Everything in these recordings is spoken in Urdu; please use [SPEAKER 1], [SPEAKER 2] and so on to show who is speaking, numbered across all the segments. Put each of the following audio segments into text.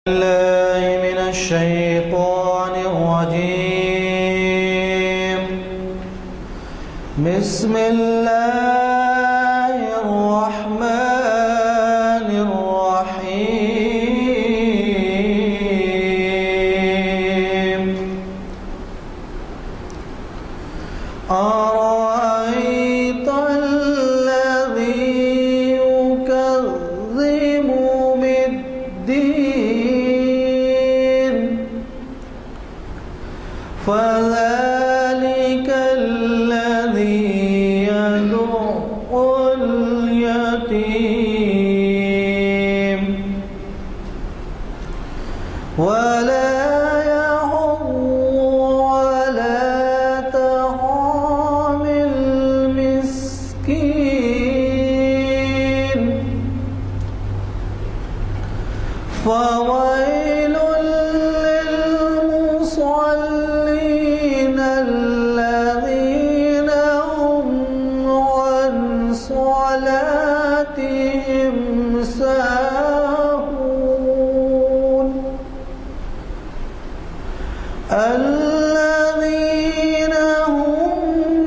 [SPEAKER 1] الله من الشيطان الرجيم. بسم الله الرحمن الرحيم. أرأيت الذي يكذب بالدين فذلك الذي يدع اليتيم ولا يحض على طعام المسكين فويل للمصلين الذين هم عن صلاتهم ساهون الذين هم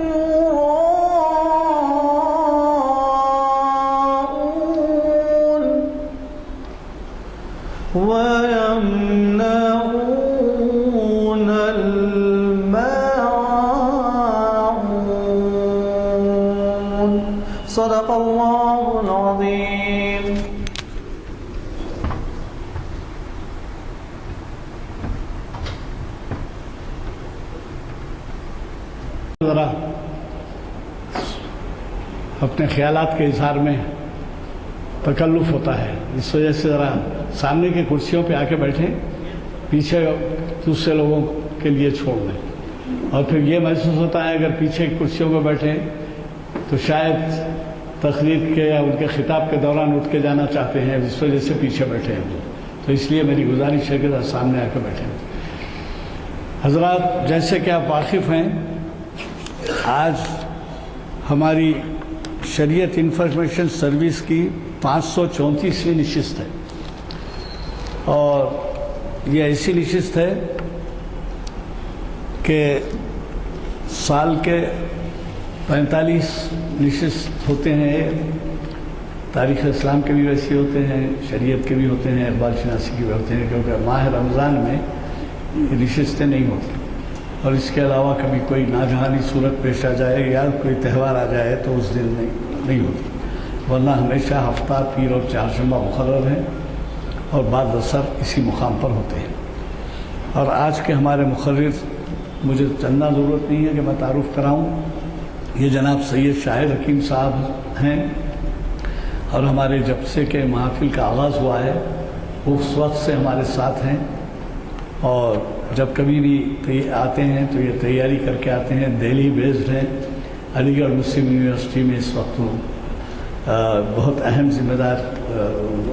[SPEAKER 1] يراءون ويمنعون الماعون. صدق الله العظيم.
[SPEAKER 2] ذرا اپنے خیالات کے اظہار میں تکلف ہوتا ہے، اس وجہ سے ذرا سامنے کی کرسیوں پہ آ کے بیٹھیں، پیچھے دوسرے لوگوں کے لیے چھوڑ دیں. اور پھر یہ محسوس ہوتا ہے اگر پیچھے کرسیوں پہ بیٹھیں تو شاید تقریر کے یا ان کے خطاب کے دوران اٹھ کے جانا چاہتے ہیں، اس وجہ سے پیچھے بیٹھے ہیں. تو اس لیے میری گزارش ہے کہ ذرا سامنے آ کے بیٹھیں. حضرات، جیسے کہ آپ واقف ہیں، آج ہماری شریعت انفارمیشن سروس کی 534ویں نشست ہے، اور یہ ایسی نشست ہے کہ سال کے 45 نشست ہوتے ہیں. تاریخ اسلام کے بھی ویسے ہوتے ہیں، شریعت کے بھی ہوتے ہیں، اقبال شناسی کے بھی ہوتے ہیں، کیونکہ ماہ رمضان میں یہ نشستیں نہیں ہوتی. اور اس کے علاوہ کبھی کوئی ناگہانی صورت پیش آ جائے یا کوئی تہوار آ جائے تو اس دن نہیں ہوتی، ورنہ ہمیشہ ہفتہ، پیر اور چہارشنبہ مقرر ہیں اور بعد اثر اسی مقام پر ہوتے ہیں. اور آج کے ہمارے مقرر مجھے چندنا ضرورت نہیں ہے کہ میں تعارف کراؤں. یہ جناب سید شاہد حکیم صاحب ہیں، اور ہمارے جب سے کہ محافل کا آغاز ہوا ہے اس وقت سے ہمارے ساتھ ہیں، اور جب کبھی بھی آتے ہیں تو یہ تیاری کر کے آتے ہیں. دہلی بیسڈ ہیں، علی گڑھ مسلم یونیورسٹی میں اس وقت بہت اہم ذمہ دار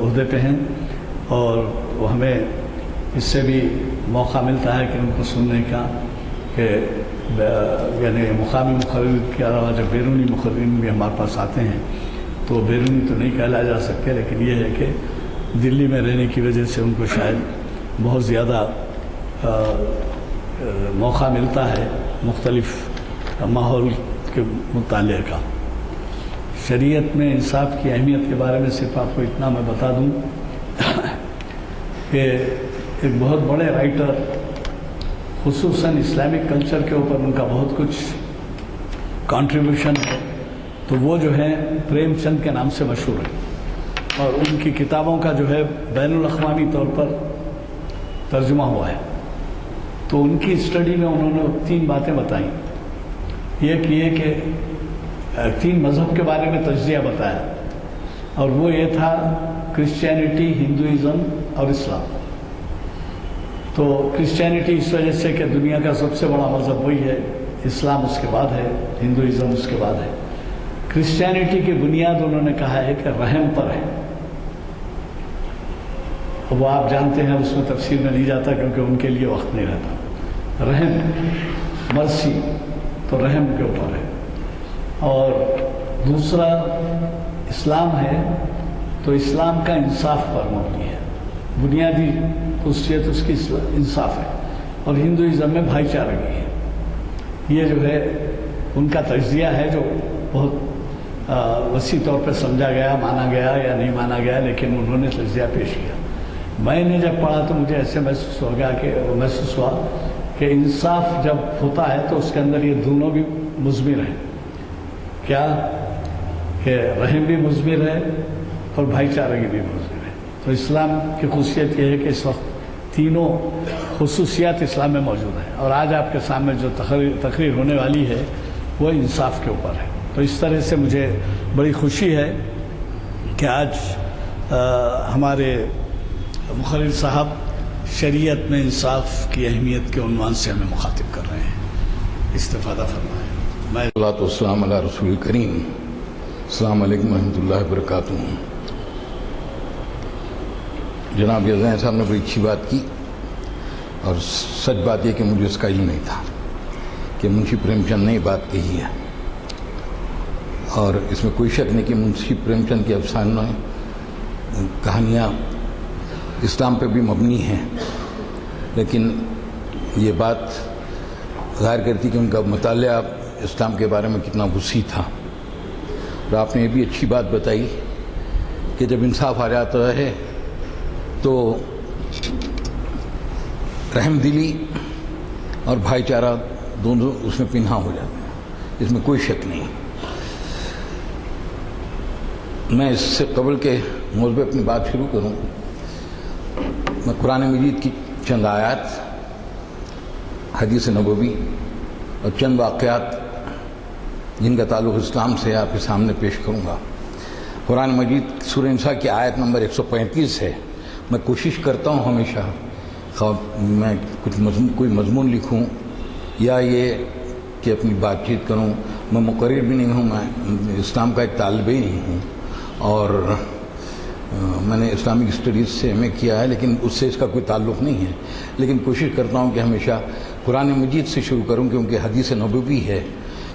[SPEAKER 2] عہدے پہ ہیں، اور وہ ہمیں اس سے بھی موقع ملتا ہے کہ ان کو سننے کا کہ یعنی مقامی مقرر کے علاوہ جب بیرونی مقررین بھی ہمارے پاس آتے ہیں تو بیرونی تو نہیں کہلا جا سکتے، لیکن یہ ہے کہ دلی میں رہنے کی وجہ سے ان کو شاید بہت زیادہ موقع ملتا ہے مختلف ماحول کے مطالعے کا. شریعت میں انصاف کی اہمیت کے بارے میں صرف آپ کو اتنا میں بتا دوں کہ ایک بہت بڑے رائٹر، خصوصاً اسلامک کلچر کے اوپر ان کا بہت کچھ کنٹریبیوشن ہے، تو وہ جو ہے پریم چند کے نام سے مشہور ہے، اور ان کی کتابوں کا جو ہے بین الاقوامی طور پر ترجمہ ہوا ہے. تو ان کی اسٹڈی میں انہوں نے 3 باتیں بتائیں. ایک یہ کہ 3 مذہب کے بارے میں تجزیہ بتایا، اور وہ یہ تھا کرسچینٹی، ہندوازم اور اسلام. تو کرسچینٹی اس وجہ سے کہ دنیا کا سب سے بڑا مذہب وہی ہے، اسلام اس کے بعد ہے، ہندوازم اس کے بعد ہے. کرسچینٹی کی بنیاد انہوں نے کہا ہے کہ رحم پر ہے. وہ آپ جانتے ہیں، اس میں تفصیل میں نہیں جاتا کیونکہ ان کے لیے وقت نہیں رہتا. رحم، مرسی، تو رحم کے اوپر ہے. اور دوسرا اسلام ہے تو اسلام کا انصاف پر مبنی ہے. بنیادی خصوصیت اس کی انصاف ہے، اور ہندوازم میں بھائی چارگی ہے۔ یہ جو ہے ان کا تجزیہ ہے جو بہت وسیع طور پہ سمجھا گیا، مانا گیا یا نہیں مانا گیا، لیکن انہوں نے تجزیہ پیش کیا۔ میں نے جب پڑھا تو مجھے ایسے محسوس ہوا کہ انصاف جب ہوتا ہے تو اس کے اندر یہ دونوں بھی مضمر ہیں، کیا کہ رحم بھی مضمر ہے اور بھائی چارگی بھی مضمر ہے۔ تو اسلام کی خصوصیت یہ ہے کہ اس وقت تینوں خصوصیات اسلام میں موجود ہیں، اور آج آپ کے سامنے جو تقریر ہونے والی ہے وہ انصاف کے اوپر ہے۔ تو اس طرح سے مجھے بڑی خوشی ہے کہ آج ہمارے مقرر صاحب شریعت میں انصاف کی اہمیت کے عنوان سے ہمیں مخاطب کر رہے ہیں، استفادہ فرمائیں۔ میں
[SPEAKER 3] الصلاۃ والسلام علی رسول کریم۔ السلام علیکم ورحمۃ اللہ وبرکاتہ۔ جناب یزدان صاحب نے بڑی اچھی بات کی، اور سچ بات یہ کہ مجھے اس کا علم نہیں تھا کہ منشی پریم چند نے یہ بات کہی ہے، اور اس میں کوئی شک نہیں کہ منشی پریم چند کے افسانوں کہانیاں اسلام پہ بھی مبنی ہیں، لیکن یہ بات ظاہر کرتی کہ ان کا مطالعہ اسلام کے بارے میں کتنا وسیع تھا۔ اور آپ نے یہ بھی اچھی بات بتائی کہ جب انصاف آ جاتا ہے تو رحم دلی اور بھائی چارہ دونوں اس میں پنہا ہو جاتے ہیں، اس میں کوئی شک نہیں۔ میں اس سے قبل کے موضوع اپنی بات شروع کروں، میں قرآن مجید کی چند آیات، حدیث نبوی اور چند واقعات جن کا تعلق اسلام سے آپ کے سامنے پیش کروں گا۔ قرآن مجید سورہ نساء کی آیت نمبر 135 ہے۔ میں کوشش کرتا ہوں ہمیشہ میں کوئی مضمون لکھوں یا یہ کہ اپنی بات چیت کروں، میں مقرر بھی نہیں ہوں، میں اسلام کا ایک طالب ہی نہیں ہوں، اور میں نے اسلامک اسٹڈیز سے ایم اے کیا ہے، لیکن اس سے اس کا کوئی تعلق نہیں ہے، لیکن کوشش کرتا ہوں کہ ہمیشہ قرآن مجید سے شروع کروں، کیونکہ حدیث نبوی ہے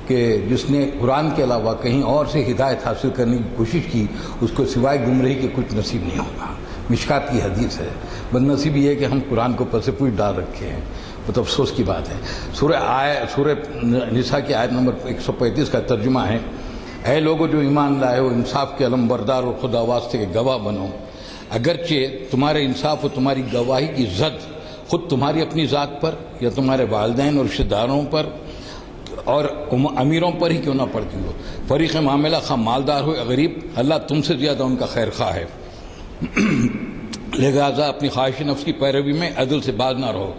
[SPEAKER 3] کہ جس نے قرآن کے علاوہ کہیں اور سے ہدایت حاصل کرنے کی کوشش کی اس کو سوائے گمراہی کے کچھ نصیب نہیں ہوگا۔ مشکات کی حدیث ہے۔ بد نصیب یہ ہے کہ ہم قرآن کو پس پوچھ ڈال رکھے ہیں، بہت افسوس کی بات ہے۔ سورہ نساء کی آیت نمبر 135 کا ترجمہ ہے، اے لوگو جو ایمان لائے ہو، انصاف کے علم بردار اور خدا واسطے کے گواہ بنو، اگرچہ تمہارے انصاف اور تمہاری گواہی کی زد خود تمہاری اپنی ذات پر یا تمہارے والدین اور رشتہ داروں پر اور امیروں پر ہی کیوں نہ پڑتی ہو، فریق معاملہ خواہ مالدار ہو یا غریب، اللہ تم سے زیادہ ان کا خیر خواہ ہے، لہذا اپنی خواہش نفس کی پیروی میں عدل سے باز نہ رہو۔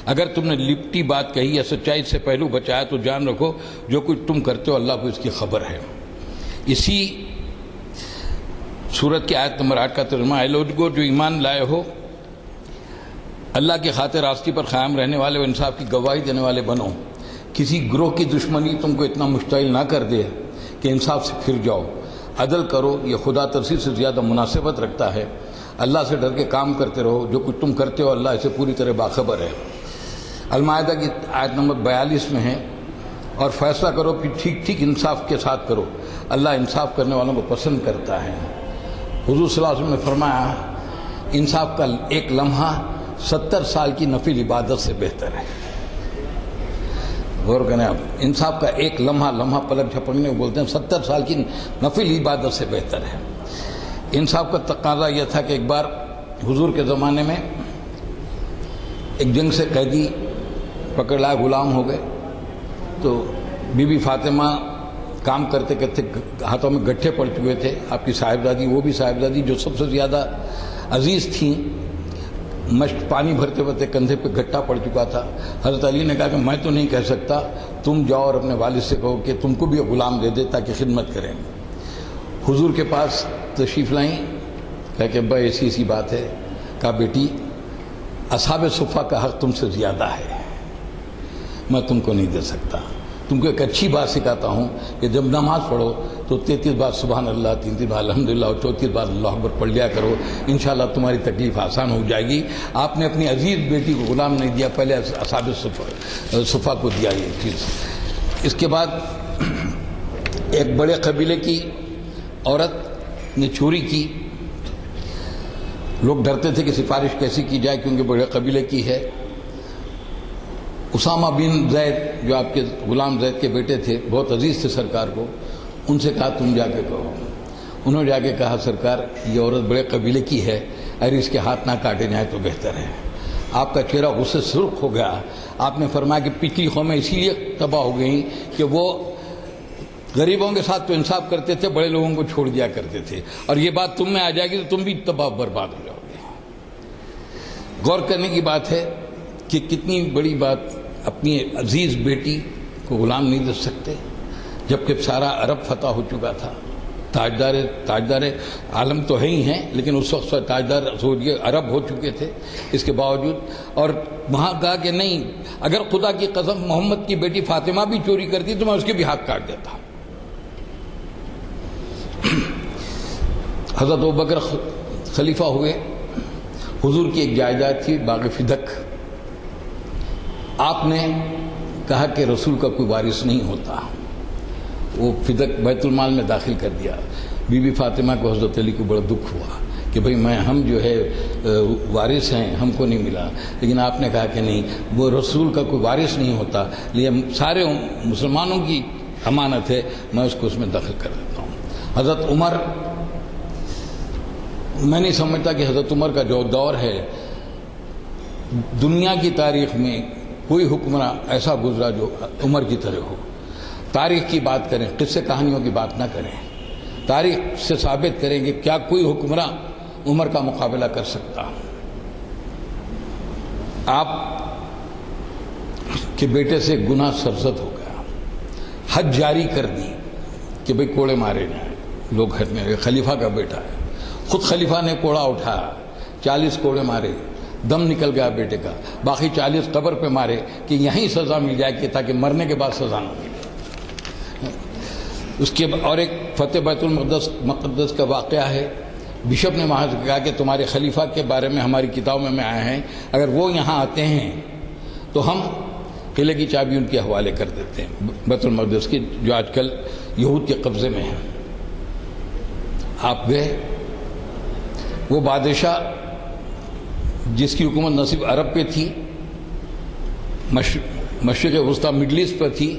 [SPEAKER 3] اگر تم نے لپٹی بات کہی یا سچائی سے پہلو بچایا تو جان رکھو جو کچھ تم کرتے ہو اللہ کو اس کی خبر ہے۔ اسی سورت کی آیت نمبر 8 کا ترجمہ، اے لوگو جو ایمان لائے ہو، اللہ کی خاطر راستی پر قائم رہنے والے و انصاف کی گواہی دینے والے بنو۔ کسی گروہ کی دشمنی تم کو اتنا مشتعل نہ کر دے کہ انصاف سے پھر جاؤ، عدل کرو، یہ خدا ترسی سے زیادہ مناسبت رکھتا ہے۔ اللہ سے ڈر کے کام کرتے رہو، جو کچھ تم کرتے ہو اللہ اسے پوری طرح باخبر ہے۔ المائدہ کی آیت نمبر 42 میں ہے، اور فیصلہ کرو کہ ٹھیک ٹھیک انصاف کے ساتھ کرو، اللہ انصاف کرنے والوں کو پسند کرتا ہے۔ حضور صلی اللہ علیہ وسلم نے فرمایا انصاف کا ایک لمحہ 70 سال کی نفل عبادت سے بہتر ہے۔ غور کریں آپ، انصاف کا ایک لمحہ پلک جھپکنے کو بولتے ہیں، 70 سال کی نفل عبادت سے بہتر ہے۔ انصاف کا تقاضا یہ تھا کہ ایک بار حضور کے زمانے میں ایک جنگ سے قیدی پکڑ لائے، غلام ہو گئے، تو بی بی فاطمہ کام کرتے کرتے ہاتھوں میں گٹھے پڑ چکے تھے، آپ کی صاحبزادی، وہ بھی صاحبزادی جو سب سے زیادہ عزیز تھیں، مشق پانی بھرتے بھرتے کندھے پہ گٹھا پڑ چکا تھا۔ حضرت علی نے کہا کہ میں تو نہیں کہہ سکتا، تم جاؤ اور اپنے والد سے کہو کہ تم کو بھی غلام دے دے تاکہ خدمت کریں۔ حضور کے پاس تشریف لائیں، کہا کہ ابا ایسی بات ہے، کہا بیٹی اصحاب صفہ کا حق تم سے زیادہ ہے، میں تم کو نہیں دے سکتا۔ تم کو ایک اچھی بات سکھاتا ہوں کہ جب نماز پڑھو تو 33 بار سبحان اللہ، 33 بار الحمدللہ اور 34 بار اللہ اکبر پڑھ لیا کرو، انشاءاللہ تمہاری تکلیف آسان ہو جائے گی۔ آپ نے اپنی عزیز بیٹی کو غلام نہیں دیا، پہلے اصحاب صفہ کو دیا یہ چیز۔ اس کے بعد ایک بڑے قبیلے کی عورت نے چوری کی، لوگ ڈرتے تھے کہ سفارش کیسی کی جائے کیونکہ بڑے قبیلے کی ہے. اسامہ بن زید جو آپ کے غلام زید کے بیٹے تھے بہت عزیز تھے سرکار کو, ان سے کہا تم جا کے کہو. انہوں نے جا کے کہا سرکار یہ عورت بڑے قبیلے کی ہے, اگر اس کے ہاتھ نہ کاٹے جائیں تو بہتر ہے. آپ کا چہرہ غصے سے سرخ ہو گیا. آپ نے فرمایا کہ پچھلی قومیں اسی لیے تباہ ہو گئیں کہ وہ غریبوں کے ساتھ تو انصاف کرتے تھے, بڑے لوگوں کو چھوڑ دیا کرتے تھے, اور یہ بات تم میں آ جائے گی تو تم بھی تباہ برباد ہو جاؤ گے. غور کرنے کی بات ہے کہ کتنی بڑی بات, اپنی عزیز بیٹی کو غلام نہیں دے سکتے جبکہ سارا عرب فتح ہو چکا تھا. تاجدار عالم تو ہے ہی ہیں, لیکن اس وقت تاجدار سعودی عرب ہو چکے تھے اس کے باوجود. اور وہاں کہا کہ نہیں, اگر خدا کی قسم محمد کی بیٹی فاطمہ بھی چوری کرتی تو میں اس کے بھی ہاتھ کاٹ دیتا. حضرت ابوبکر خلیفہ ہوئے, حضور کی ایک جائیداد تھی باغ فدق. آپ نے کہا کہ رسول کا کوئی وارث نہیں ہوتا, وہ فدق بیت المال میں داخل کر دیا. بی بی فاطمہ کو حضرت علی کو بڑا دکھ ہوا کہ بھئی ہم جو ہے وارث ہیں, ہم کو نہیں ملا. لیکن آپ نے کہا کہ نہیں, وہ رسول کا کوئی وارث نہیں ہوتا, لیکن سارے مسلمانوں کی امانت ہے, میں اس کو اس میں داخل کر دیتا ہوں. حضرت عمر, میں نہیں سمجھتا کہ حضرت عمر کا جو دور ہے دنیا کی تاریخ میں کوئی حکمراں ایسا گزرا جو عمر کی طرح ہو. تاریخ کی بات کریں, قصے کہانیوں کی بات نہ کریں, تاریخ سے ثابت کریں کہ کیا کوئی حکمراں عمر کا مقابلہ کر سکتا. آپ کے بیٹے سے گناہ سرزد ہو گیا, حد جاری کر دی کہ بھئی کوڑے مارے جائیں. لوگ ہٹنے لگے, خلیفہ کا بیٹا ہے, خود خلیفہ نے کوڑا اٹھایا, 40 کوڑے مارے, دم نکل گیا بیٹے کا, باقی 40 قبر پہ مارے کہ یہیں سزا مل جائے کہ تاکہ مرنے کے بعد سزا نہ ملے. اس کے اور ایک فتح بیت المقدس کا واقعہ ہے. بشپ نے وہاں سے کہا کہ تمہارے خلیفہ کے بارے میں ہماری کتابوں میں آئے ہیں, اگر وہ یہاں آتے ہیں تو ہم قلعے کی چابی ان کے حوالے کر دیتے ہیں, بیت المقدس کی, جو آج کل یہود کے قبضے میں ہے. آپ گئے, وہ بادشاہ جس کی حکومت نہ صرف عرب پہ تھی, مشرق وسطی مڈل ایسٹ پر تھی,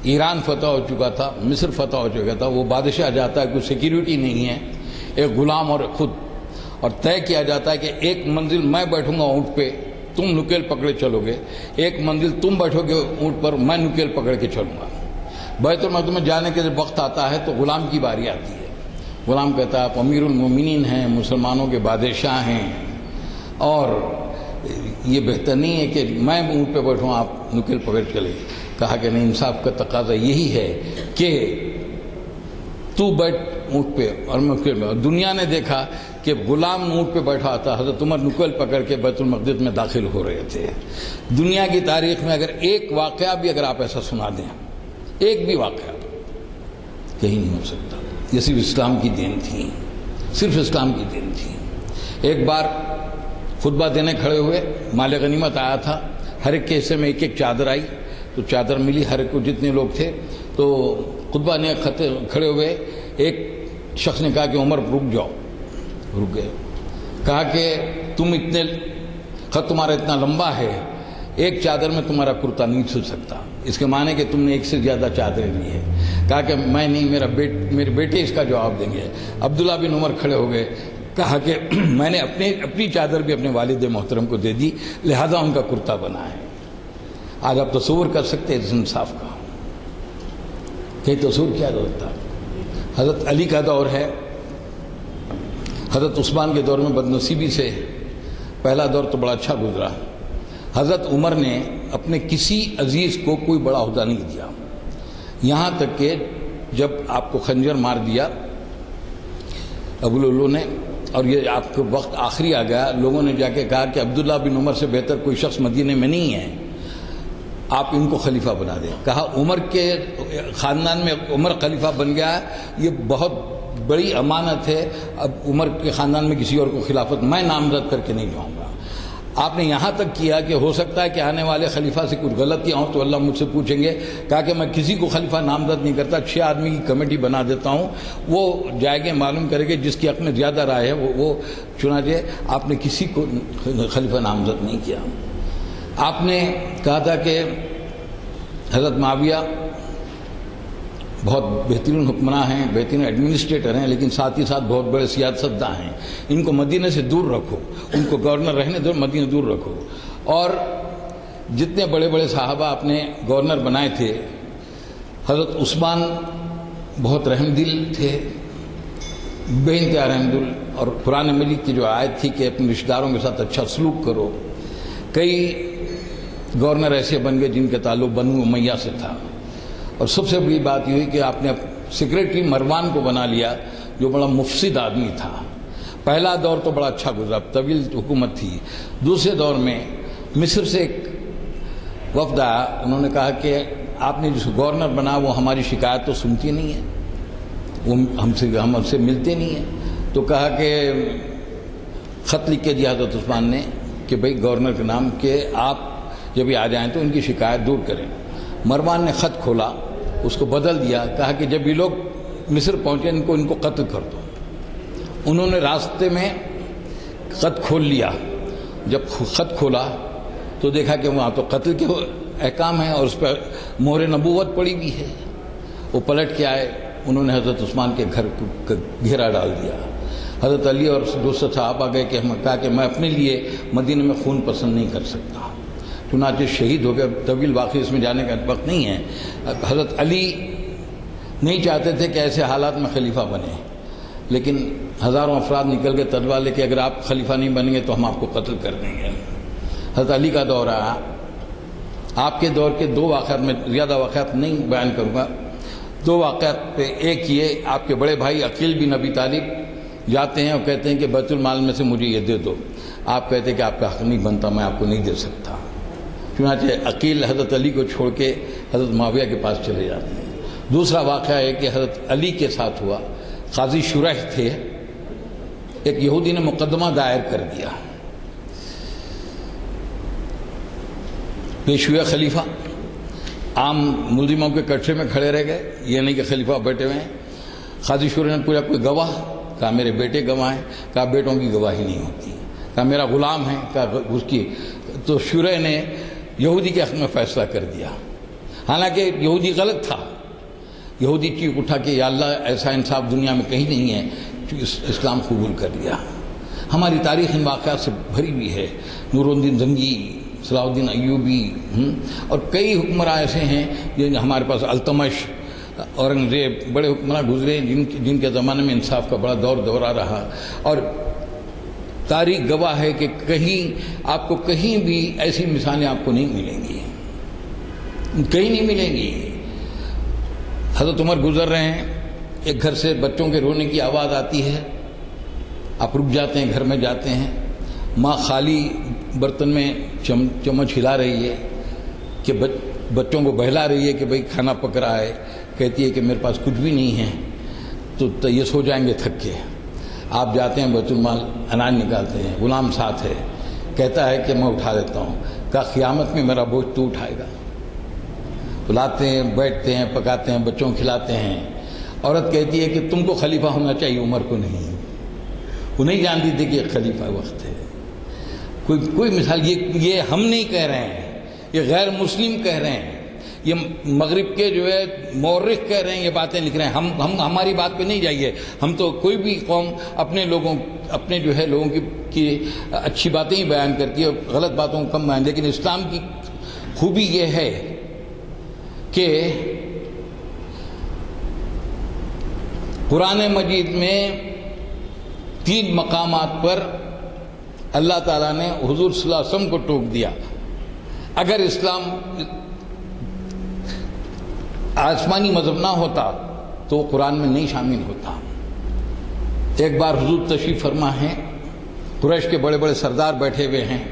[SPEAKER 3] ایران فتح ہو چکا تھا, مصر فتح ہو چکا تھا, وہ بادشاہ جاتا ہے, کوئی سیکیورٹی نہیں ہے, ایک غلام اور خود, اور طے کیا جاتا ہے کہ ایک منزل میں بیٹھوں گا اونٹ پہ, تم نکیل پکڑے چلو گے, ایک منزل تم بیٹھو گے اونٹ پر, میں نکیل پکڑ کے چلوں گا. بیت المقدس میں جانے کے جب وقت آتا ہے تو غلام کی باری آتی ہے. غلام کہتا ہے آپ امیر المومنین ہیں, مسلمانوں کے بادشاہ ہیں, اور یہ بہتر نہیں ہے کہ میں اونٹ پہ بیٹھوں آپ نکیل پکڑ چلے. کہا کہ نہیں, انصاف کا تقاضا یہی ہے کہ تو بیٹھ اونٹ پہ اور میں نکیل پہ. دنیا نے دیکھا کہ غلام اونٹ پہ بیٹھا تھا, حضرت عمر نکیل پکڑ کے بیت المقدس میں داخل ہو رہے تھے. دنیا کی تاریخ میں اگر ایک واقعہ بھی اگر آپ ایسا سنا دیں, ایک بھی واقعہ کہیں نہیں ہو سکتا. یہ صرف اسلام کی دین تھی, صرف اسلام کی دین تھی. ایک بار خطبہ دینے کھڑے ہوئے, مال غنیمت آیا تھا, ہر ایک کے حصے میں ایک ایک چادر آئی, تو چادر ملی ہر ایک کو جتنے لوگ تھے. تو خطبہ نے کھڑے ہوئے, ایک شخص نے کہا کہ عمر رک جاؤ. رک گئے. کہا کہ تم اتنے خط تمہارا اتنا لمبا ہے, ایک چادر میں تمہارا کرتا نہیں سل سکتا, اس کے معنی کہ تم نے ایک سے زیادہ چادریں لی ہے. کہا کہ میں نہیں, میرے بیٹے اس کا جواب دیں گے. عبداللہ بن عمر کھڑے ہو گئے. کہا کہ میں نے اپنی چادر بھی اپنے والد محترم کو دے دی, لہذا ان کا کرتا بنا ہے. آج آپ تصور کر سکتے ہیں اس انصاف کا, کہیں تصور کیا ہوتا. حضرت علی کا دور ہے, حضرت عثمان کے دور میں بدنصیبی سے پہلا دور تو بڑا اچھا گزرا. حضرت عمر نے اپنے کسی عزیز کو کوئی بڑا عہدہ نہیں دیا, یہاں تک کہ جب آپ کو خنجر مار دیا ابو لولو نے, اور یہ آپ کو وقت آخری آ گیا, لوگوں نے جا کے کہا کہ عبداللہ بن عمر سے بہتر کوئی شخص مدینے میں نہیں ہے, آپ ان کو خلیفہ بنا دیں. کہا عمر کے خاندان میں عمر خلیفہ بن گیا, یہ بہت بڑی امانت ہے, اب عمر کے خاندان میں کسی اور کو خلافت میں نامزد کر کے نہیں جاؤں گا. آپ نے یہاں تک کیا کہ ہو سکتا ہے کہ آنے والے خلیفہ سے کچھ غلطیاں ہوں تو اللہ مجھ سے پوچھیں گے. کہا کہ میں کسی کو خلیفہ نامزد نہیں کرتا, 6 آدمی کی کمیٹی بنا دیتا ہوں, وہ جائے گے معلوم کرے گے جس کی حق میں زیادہ رائے ہے وہ. چنانچہ آپ نے کسی کو خلیفہ نامزد نہیں کیا. آپ نے کہا تھا کہ حضرت معاویہ بہت بہترین حکمراں ہیں, بہترین ایڈمنسٹریٹر ہیں, لیکن ساتھ ہی ساتھ بہت بڑے سیاستداں ہیں, ان کو مدینہ سے دور رکھو, ان کو گورنر رہنے دو, مدینہ دور رکھو. اور جتنے بڑے بڑے صحابہ آپ نے گورنر بنائے تھے, حضرت عثمان بہت رحم دل تھے, بے انتہا رحم دل, اور قرآن مجید کی جو آیت تھی کہ اپنے رشتہ داروں کے ساتھ اچھا سلوک کرو. کئی گورنر ایسے بن گئے جن کا تعلق بنو امیہ سے تھا. اور سب سے بڑی بات یہ ہوئی کہ آپ نے سیکریٹری مروان کو بنا لیا, جو بڑا مفسد آدمی تھا. پہلا دور تو بڑا اچھا گزرا, طویل حکومت تھی. دوسرے دور میں مصر سے ایک وفد آیا, انہوں نے کہا کہ آپ نے جس گورنر بنا وہ ہماری شکایت تو سنتی نہیں ہے, وہ ہم سے ملتے نہیں ہیں. تو کہا کہ خط لکھ کے دیا حضرت عثمان نے کہ بھئی گورنر کے نام کہ آپ جب یہ آ جائیں تو ان کی شکایت دور کریں. مروان نے خط کھولا, اس کو بدل دیا, کہا کہ جب یہ لوگ مصر پہنچے ان کو قتل کر دو. انہوں نے راستے میں خط کھول لیا. جب خط کھولا تو دیکھا کہ وہاں تو قتل کے احکام ہیں اور اس پہ مہر نبوت پڑی بھی ہے. وہ پلٹ کے آئے, انہوں نے حضرت عثمان کے گھر کو گھیرا ڈال دیا. حضرت علی اور دوسرے صحابہ گئے کہ ہم کہا کہ میں اپنے لیے مدینہ میں خون پسند نہیں کر سکتا. چنانچہ شہید ہو گئے. طویل واقعی اس میں جانے کا وقت نہیں ہے. حضرت علی نہیں چاہتے تھے کہ ایسے حالات میں خلیفہ بنے, لیکن ہزاروں افراد نکل گئے تلوار لے کے, اگر آپ خلیفہ نہیں بنیں گے تو ہم آپ کو قتل کر دیں گے. حضرت علی کا دور آیا. آپ کے دور کے 2 واقعات, میں زیادہ واقعات نہیں بیان کروں گا, 2 واقعات پہ. ایک یہ, آپ کے بڑے بھائی عقیل بن ابی طالب جاتے ہیں اور کہتے ہیں کہ بیت المال میں سے مجھے یہ دے دو. آپ کہتے ہیں کہ آپ کا حق نہیں بنتا, میں آپ کو نہیں دے سکتا. چنانچہ عقیل حضرت علی کو چھوڑ کے حضرت معاویہ کے پاس چلے جاتے ہیں. دوسرا واقعہ ہے کہ حضرت علی کے ساتھ ہوا. قاضی شریح تھے, ایک یہودی نے مقدمہ دائر کر دیا, پیش ہوئے خلیفہ. عام ملزموں کے کٹھے میں کھڑے رہ گئے, یہ نہیں کہ خلیفہ بیٹھے ہوئے ہیں. قاضی شریح نے پوچھا کوئی گواہ؟ کہا میرے بیٹے گواہ ہیں. کہا بیٹوں کی گواہی نہیں ہوتی. کہا میرا غلام ہے. کہا اس کی. تو شریح نے یہودی کے حق میں فیصلہ کر دیا, حالانکہ یہودی غلط تھا. یہودی چیخ اٹھا کہ یا اللہ ایسا انصاف دنیا میں کہیں نہیں ہے, اسلام قبول کر لیا. ہماری تاریخ ان واقعات سے بھری ہوئی ہے. نور الدین زنگی, صلاح الدین ایوبی, اور کئی حکمراں ایسے ہیں جو ہمارے پاس, التمش, اورنگزیب, بڑے حکمراں گزرے جن کے زمانے میں انصاف کا بڑا دورہ رہا. اور تاریخ گواہ ہے کہ کہیں آپ کو کہیں بھی ایسی مثالیں آپ کو نہیں ملیں گی, کہیں نہیں ملیں گی. حضرت عمر گزر رہے ہیں, ایک گھر سے بچوں کے رونے کی آواز آتی ہے, آپ رک جاتے ہیں, گھر میں جاتے ہیں. ماں خالی برتن میں چمچ ہلا رہی ہے کہ بچوں کو بہلا رہی ہے کہ بھئی کھانا پک رہا ہے. کہتی ہے کہ میرے پاس کچھ بھی نہیں ہے, تو یہ سو جائیں گے تھک کے. آپ جاتے ہیں بیت المال, اناج نکالتے ہیں, غلام ساتھ ہے, کہتا ہے کہ میں اٹھا دیتا ہوں. کہا قیامت میں میرا بوجھ تو اٹھائے گا. بلاتے ہیں, بیٹھتے ہیں, پکاتے ہیں, بچوں کو کھلاتے ہیں. عورت کہتی ہے کہ تم کو خلیفہ ہونا چاہیے, عمر کو نہیں. وہ نہیں جانتی تھی کہ یہ خلیفہ وقت ہے. کوئی مثال, یہ ہم نہیں کہہ رہے ہیں, یہ غیر مسلم کہہ رہے ہیں, یہ مغرب کے جو ہے مورخ کہہ رہے ہیں, یہ باتیں لکھ رہے ہیں. ہم ہماری بات پہ نہیں جائیے. ہم تو کوئی بھی قوم اپنے جو ہے لوگوں کی اچھی باتیں ہی بیان کرتی ہے, اور غلط باتوں کو کم بیان. لیکن اسلام کی خوبی یہ ہے کہ قرآن مجید میں 3 مقامات پر اللہ تعالیٰ نے حضور صلی اللہ علیہ وسلم کو ٹوک دیا. اگر اسلام آسمانی مذہب نہ ہوتا تو وہ قرآن میں نہیں شامل ہوتا. ایک بار حضور تشریف فرما ہیں, قریش کے بڑے بڑے سردار بیٹھے ہوئے ہیں.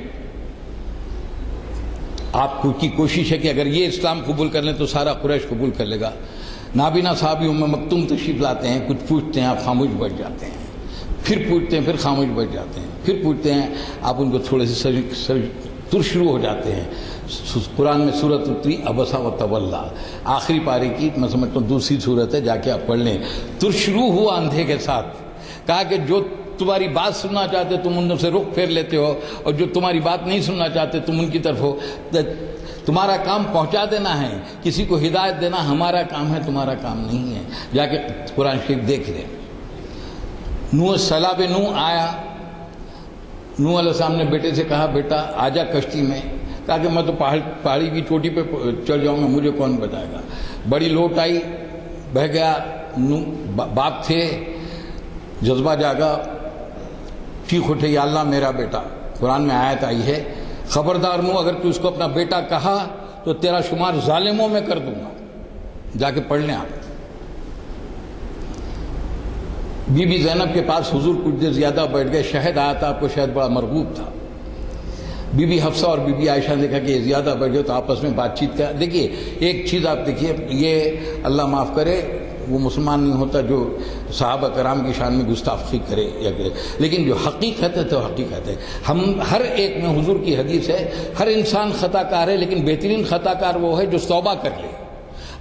[SPEAKER 3] آپ کی کوشش ہے کہ اگر یہ اسلام قبول کر لیں تو سارا قریش قبول کر لے گا. نابینا صحابی ام مکتوم تشریف لاتے ہیں, کچھ پوچھتے ہیں, آپ خاموش بیٹھ جاتے ہیں. پھر پوچھتے ہیں، پھر خاموش بیٹھ جاتے ہیں، پھر پوچھتے ہیں، آپ ان کو تھوڑے سے تر شروع ہو جاتے ہیں۔ قرآن میں سورۃ اتری عبس و تولی، آخری پارے کی میں سمجھتا ہوں دوسری سورت ہے، جا کے آپ پڑھ لیں۔ تر شروع ہوا اندھے کے ساتھ، کہا کہ جو تمہاری بات سننا چاہتے تم ان سے رخ پھیر لیتے ہو، اور جو تمہاری بات نہیں سننا چاہتے تم ان کی طرف ہو۔ تمہارا کام پہنچا دینا ہے، کسی کو ہدایت دینا ہمارا کام ہے، تمہارا کام نہیں ہے۔ جا کے قرآن شریف دیکھ لیں۔ نوح سیلاب نوح آیا، نوح علیہ السلام نے بیٹے سے کہا بیٹا آجا کشتی میں، کہا کہ میں تو پہاڑی کی چوٹی پہ چڑھ جاؤں گا، مجھے کون بتائے گا۔ بڑی لوٹ آئی، بہہ گیا، باپ تھے، جذبہ جاگا، چیخ اٹھے یا اللہ میرا بیٹا۔ قرآن میں آیت آئی ہے خبردار نوح اگر تو اس کو اپنا بیٹا کہا تو تیرا شمار ظالموں میں کر دوں گا۔ جا کے پڑھ لیں آپ۔ بی بی زینب کے پاس حضور کچھ دیر زیادہ بیٹھ گئے، شہد آیا تھا، آپ کو شہد بڑا مرغوب تھا۔ بی بی حفصہ اور بی بی عائشہ نے کہا کہ یہ زیادہ بیٹھ گئے تو آپس میں بات چیت کیا۔ دیکھیے ایک چیز آپ دیکھیے، یہ اللہ معاف کرے وہ مسلمان نہیں ہوتا جو صحابہ کرام کی شان میں گستاخی کرے یا کرے، لیکن جو حقیقت ہے تو حقیقت ہے۔ ہم ہر ایک میں حضور کی حدیث ہے ہر انسان خطا کار ہے، لیکن بہترین خطا کار وہ ہے جو توبہ کر لے۔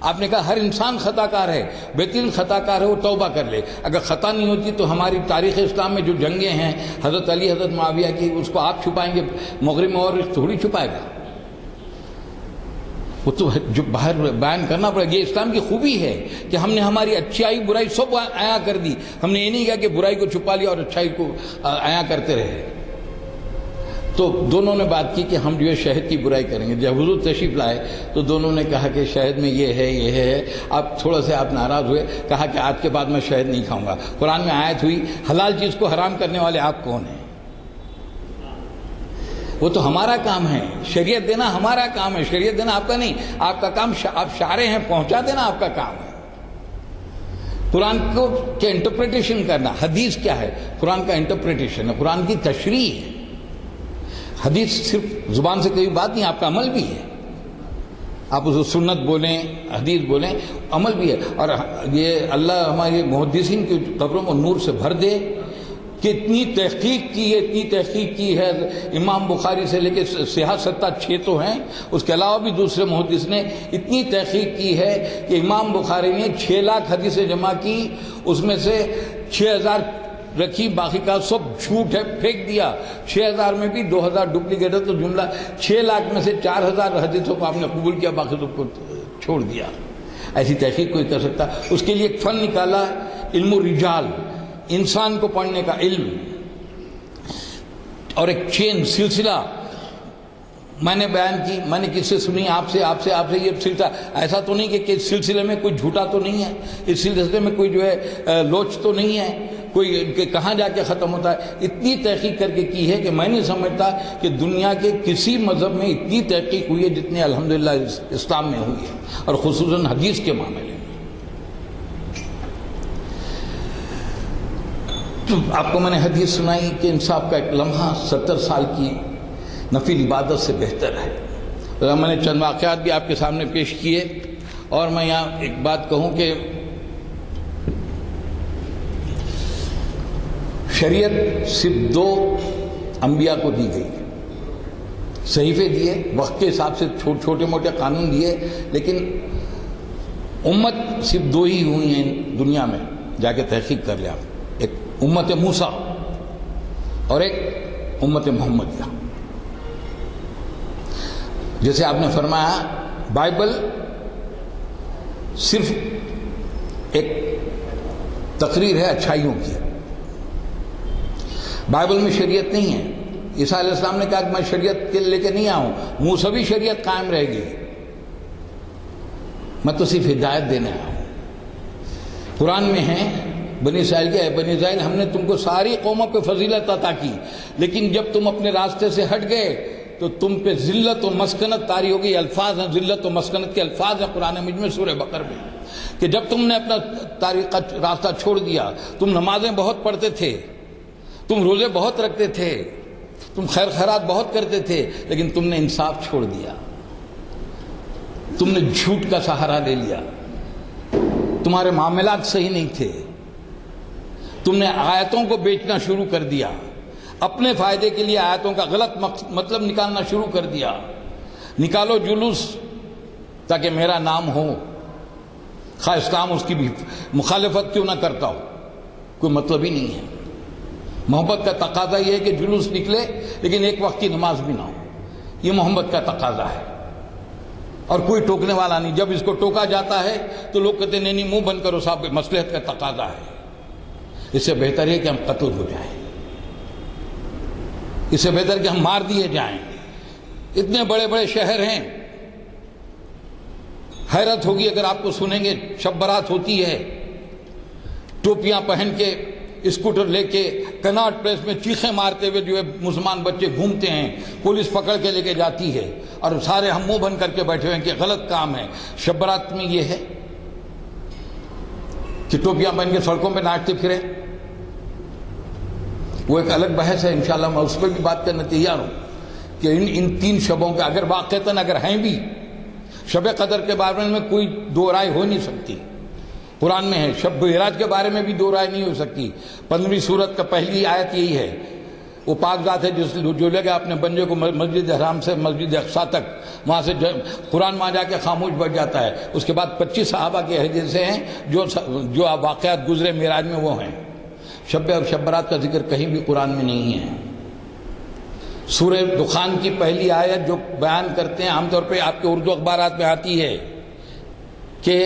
[SPEAKER 3] آپ نے کہا ہر انسان خطا کار ہے، بہترین خطا کار ہے وہ توبہ کر لے۔ اگر خطا نہیں ہوتی تو ہماری تاریخ اسلام میں جو جنگیں ہیں حضرت علی حضرت معاویہ کی، اس کو آپ چھپائیں گے، مغرب میں اور تھوڑی چھپائے گا، وہ تو جو باہر بیان کرنا پڑے گا۔ یہ اسلام کی خوبی ہے کہ ہم نے ہماری اچھائی برائی سب عیاں کر دی، ہم نے یہ نہیں کہا کہ برائی کو چھپا لیا اور اچھائی کو عیاں کرتے رہے۔ تو دونوں نے بات کی کہ ہم جو ہے شہد کی برائی کریں گے۔ جب حضور تشریف لائے تو دونوں نے کہا کہ شہد میں یہ ہے یہ ہے، آپ تھوڑا سے آپ ناراض ہوئے، کہا کہ آج کے بعد میں شہد نہیں کھاؤں گا۔ قرآن میں آیت ہوئی حلال چیز کو حرام کرنے والے آپ کون ہیں؟ وہ تو ہمارا کام ہے، شریعت دینا ہمارا کام ہے، شریعت دینا آپ کا نہیں۔ آپ کا کام آپ شارع ہیں، پہنچا دینا آپ کا کام ہے۔ قرآن کو کیا انٹرپریٹیشن کرنا، حدیث کیا ہے؟ قرآن کا انٹرپریٹیشن ہے، قرآن کی تشریح ہے۔ حدیث صرف زبان سے کوئی بات نہیں، آپ کا عمل بھی ہے۔ آپ اس کو سنت بولیں، حدیث بولیں، عمل بھی ہے۔ اور یہ اللہ ہمارے محدثین کی قبروں کو نور سے بھر دے کہ اتنی تحقیق کی ہے امام بخاری سے لے کے سیاہ ستہ 6 تو ہیں، اس کے علاوہ بھی دوسرے محدث نے اتنی تحقیق کی ہے کہ امام بخاری نے 6 لاکھ حدیثیں جمع کی، اس میں سے 6000 رکھی، باقی کا سب جھوٹ ہے، پھینک دیا۔ 6000 میں بھی 2000 ڈپلیکیٹ ہے، تو جملہ 6 لاکھ میں سے 4000 حدیثوں کو آپ نے قبول کیا، باقی سب کو چھوڑ دیا۔ ایسی تحقیق کوئی کر سکتا؟ اس کے لیے ایک فن نکالا، علم الرجال، انسان کو پڑھنے کا علم، اور ایک چین سلسلہ میں نے بیان کی، میں نے کس سے سنی؟ آپ سے یہ سلسلہ۔ ایسا تو نہیں کہ اس سلسلے میں کوئی جھوٹا تو نہیں ہے، اس سلسلے میں کوئی جو ہے لوچ تو نہیں ہے، کوئی کہاں جا کے ختم ہوتا ہے۔ اتنی تحقیق کر کے کی ہے کہ میں نہیں سمجھتا کہ دنیا کے کسی مذہب میں اتنی تحقیق ہوئی ہے جتنی الحمدللہ اسلام میں ہوئی ہے، اور خصوصاً حدیث کے معاملے میں۔ تو آپ کو میں نے حدیث سنائی کہ انصاف کا ایک لمحہ 70 سال کی نفل عبادت سے بہتر ہے۔ میں نے چند واقعات بھی آپ کے سامنے پیش کیے، اور میں یہاں ایک بات کہوں کہ شریعت صرف 2 انبیاء کو دی گئی، صحیفے دیے، وقت کے حساب سے چھوٹے موٹے قانون دیے، لیکن امت صرف 2 ہی ہوئی ہیں دنیا میں، جا کے تحقیق کر لیں آپ۔ ایک امت موسیٰ اور ایک امت محمدیہ۔ جیسے آپ نے فرمایا بائبل صرف ایک تقریر ہے اچھائیوں کی، بائبل میں شریعت نہیں ہے۔ عیسیٰ علیہ السلام نے کہا کہ میں شریعت کے لے کے نہیں آؤں، موسوی شریعت قائم رہے گی، میں تو صرف ہدایت دینے آیا ہوں۔ قرآن میں ہے بنی اسرائیل کے، بنی اسرائیل ہم نے تم کو ساری قوموں پہ فضیلت عطا کی، لیکن جب تم اپنے راستے سے ہٹ گئے تو تم پہ ذلت و مسکنت طاری ہو گئی۔ الفاظ ہیں، ذلت و مسکنت کے الفاظ ہیں قرآن مجید میں سورہ بقرہ میں، کہ جب تم نے اپنا طریقہ راستہ چھوڑ دیا، تم نمازیں بہت پڑھتے تھے، تم روزے بہت رکھتے تھے، تم خیر خیرات بہت کرتے تھے، لیکن تم نے انصاف چھوڑ دیا، تم نے جھوٹ کا سہارا لے لیا، تمہارے معاملات صحیح نہیں تھے، تم نے آیتوں کو بیچنا شروع کر دیا، اپنے فائدے کے لیے آیتوں کا غلط مطلب نکالنا شروع کر دیا۔ نکالو جلوس تاکہ میرا نام ہو، خواہ اسلام اس کی بھی مخالفت کیوں نہ کرتا ہو، کوئی مطلب ہی نہیں ہے۔ محبت کا تقاضا یہ ہے کہ جلوس نکلے لیکن ایک وقت کی نماز بھی نہ ہو، یہ محبت کا تقاضا ہے، اور کوئی ٹوکنے والا نہیں۔ جب اس کو ٹوکا جاتا ہے تو لوگ کہتے ہیں نہیں منہ بند کرو صاحب، مصلحت کا تقاضا ہے۔ اس سے بہتر ہے کہ ہم قتل ہو جائیں، اس سے بہتر کہ ہم مار دیے جائیں۔ اتنے بڑے بڑے شہر ہیں، حیرت ہوگی اگر آپ کو سنیں گے، شب برات ہوتی ہے، ٹوپیاں پہن کے اسکوٹر لے کے کناٹ پلیس میں چیخیں مارتے ہوئے جو ہے مسلمان بچے گھومتے ہیں، پولیس پکڑ کے لے کے جاتی ہے، اور سارے ہم منہ بند کر کے بیٹھے ہوئے ہیں کہ غلط کام ہے۔ شب برات میں یہ ہے کہ ٹوپیاں پہن کے سڑکوں پہ ناچتے پھرے، وہ ایک الگ بحث ہے، انشاءاللہ میں اس پہ بھی بات کرنے تیار ہوں کہ ان تین شبوں کے اگر واقعتاً اگر ہیں بھی، شب قدر کے بارے میں کوئی دو رائے ہو نہیں سکتی، قرآن میں ہے۔ شب معراج کے بارے میں بھی دو رائے نہیں ہو سکتی۔ 15ویں سورت کا پہلی آیت یہی ہے، وہ پاک ذات ہے جو لے گا اپنے بندے کو مسجد حرام سے مسجد اقصیٰ تک، وہاں سے قرآن وہاں جا کے خاموش بیٹھ جاتا ہے۔ اس کے بعد 25 صحابہ کے حدیثیں ہیں جو واقعات گزرے معراج میں وہ ہیں۔ شب برات کا ذکر کہیں بھی قرآن میں نہیں ہے۔ سورہ دخان کی پہلی آیت جو بیان کرتے ہیں، عام طور پہ آپ کے اردو اخبارات میں آتی ہے کہ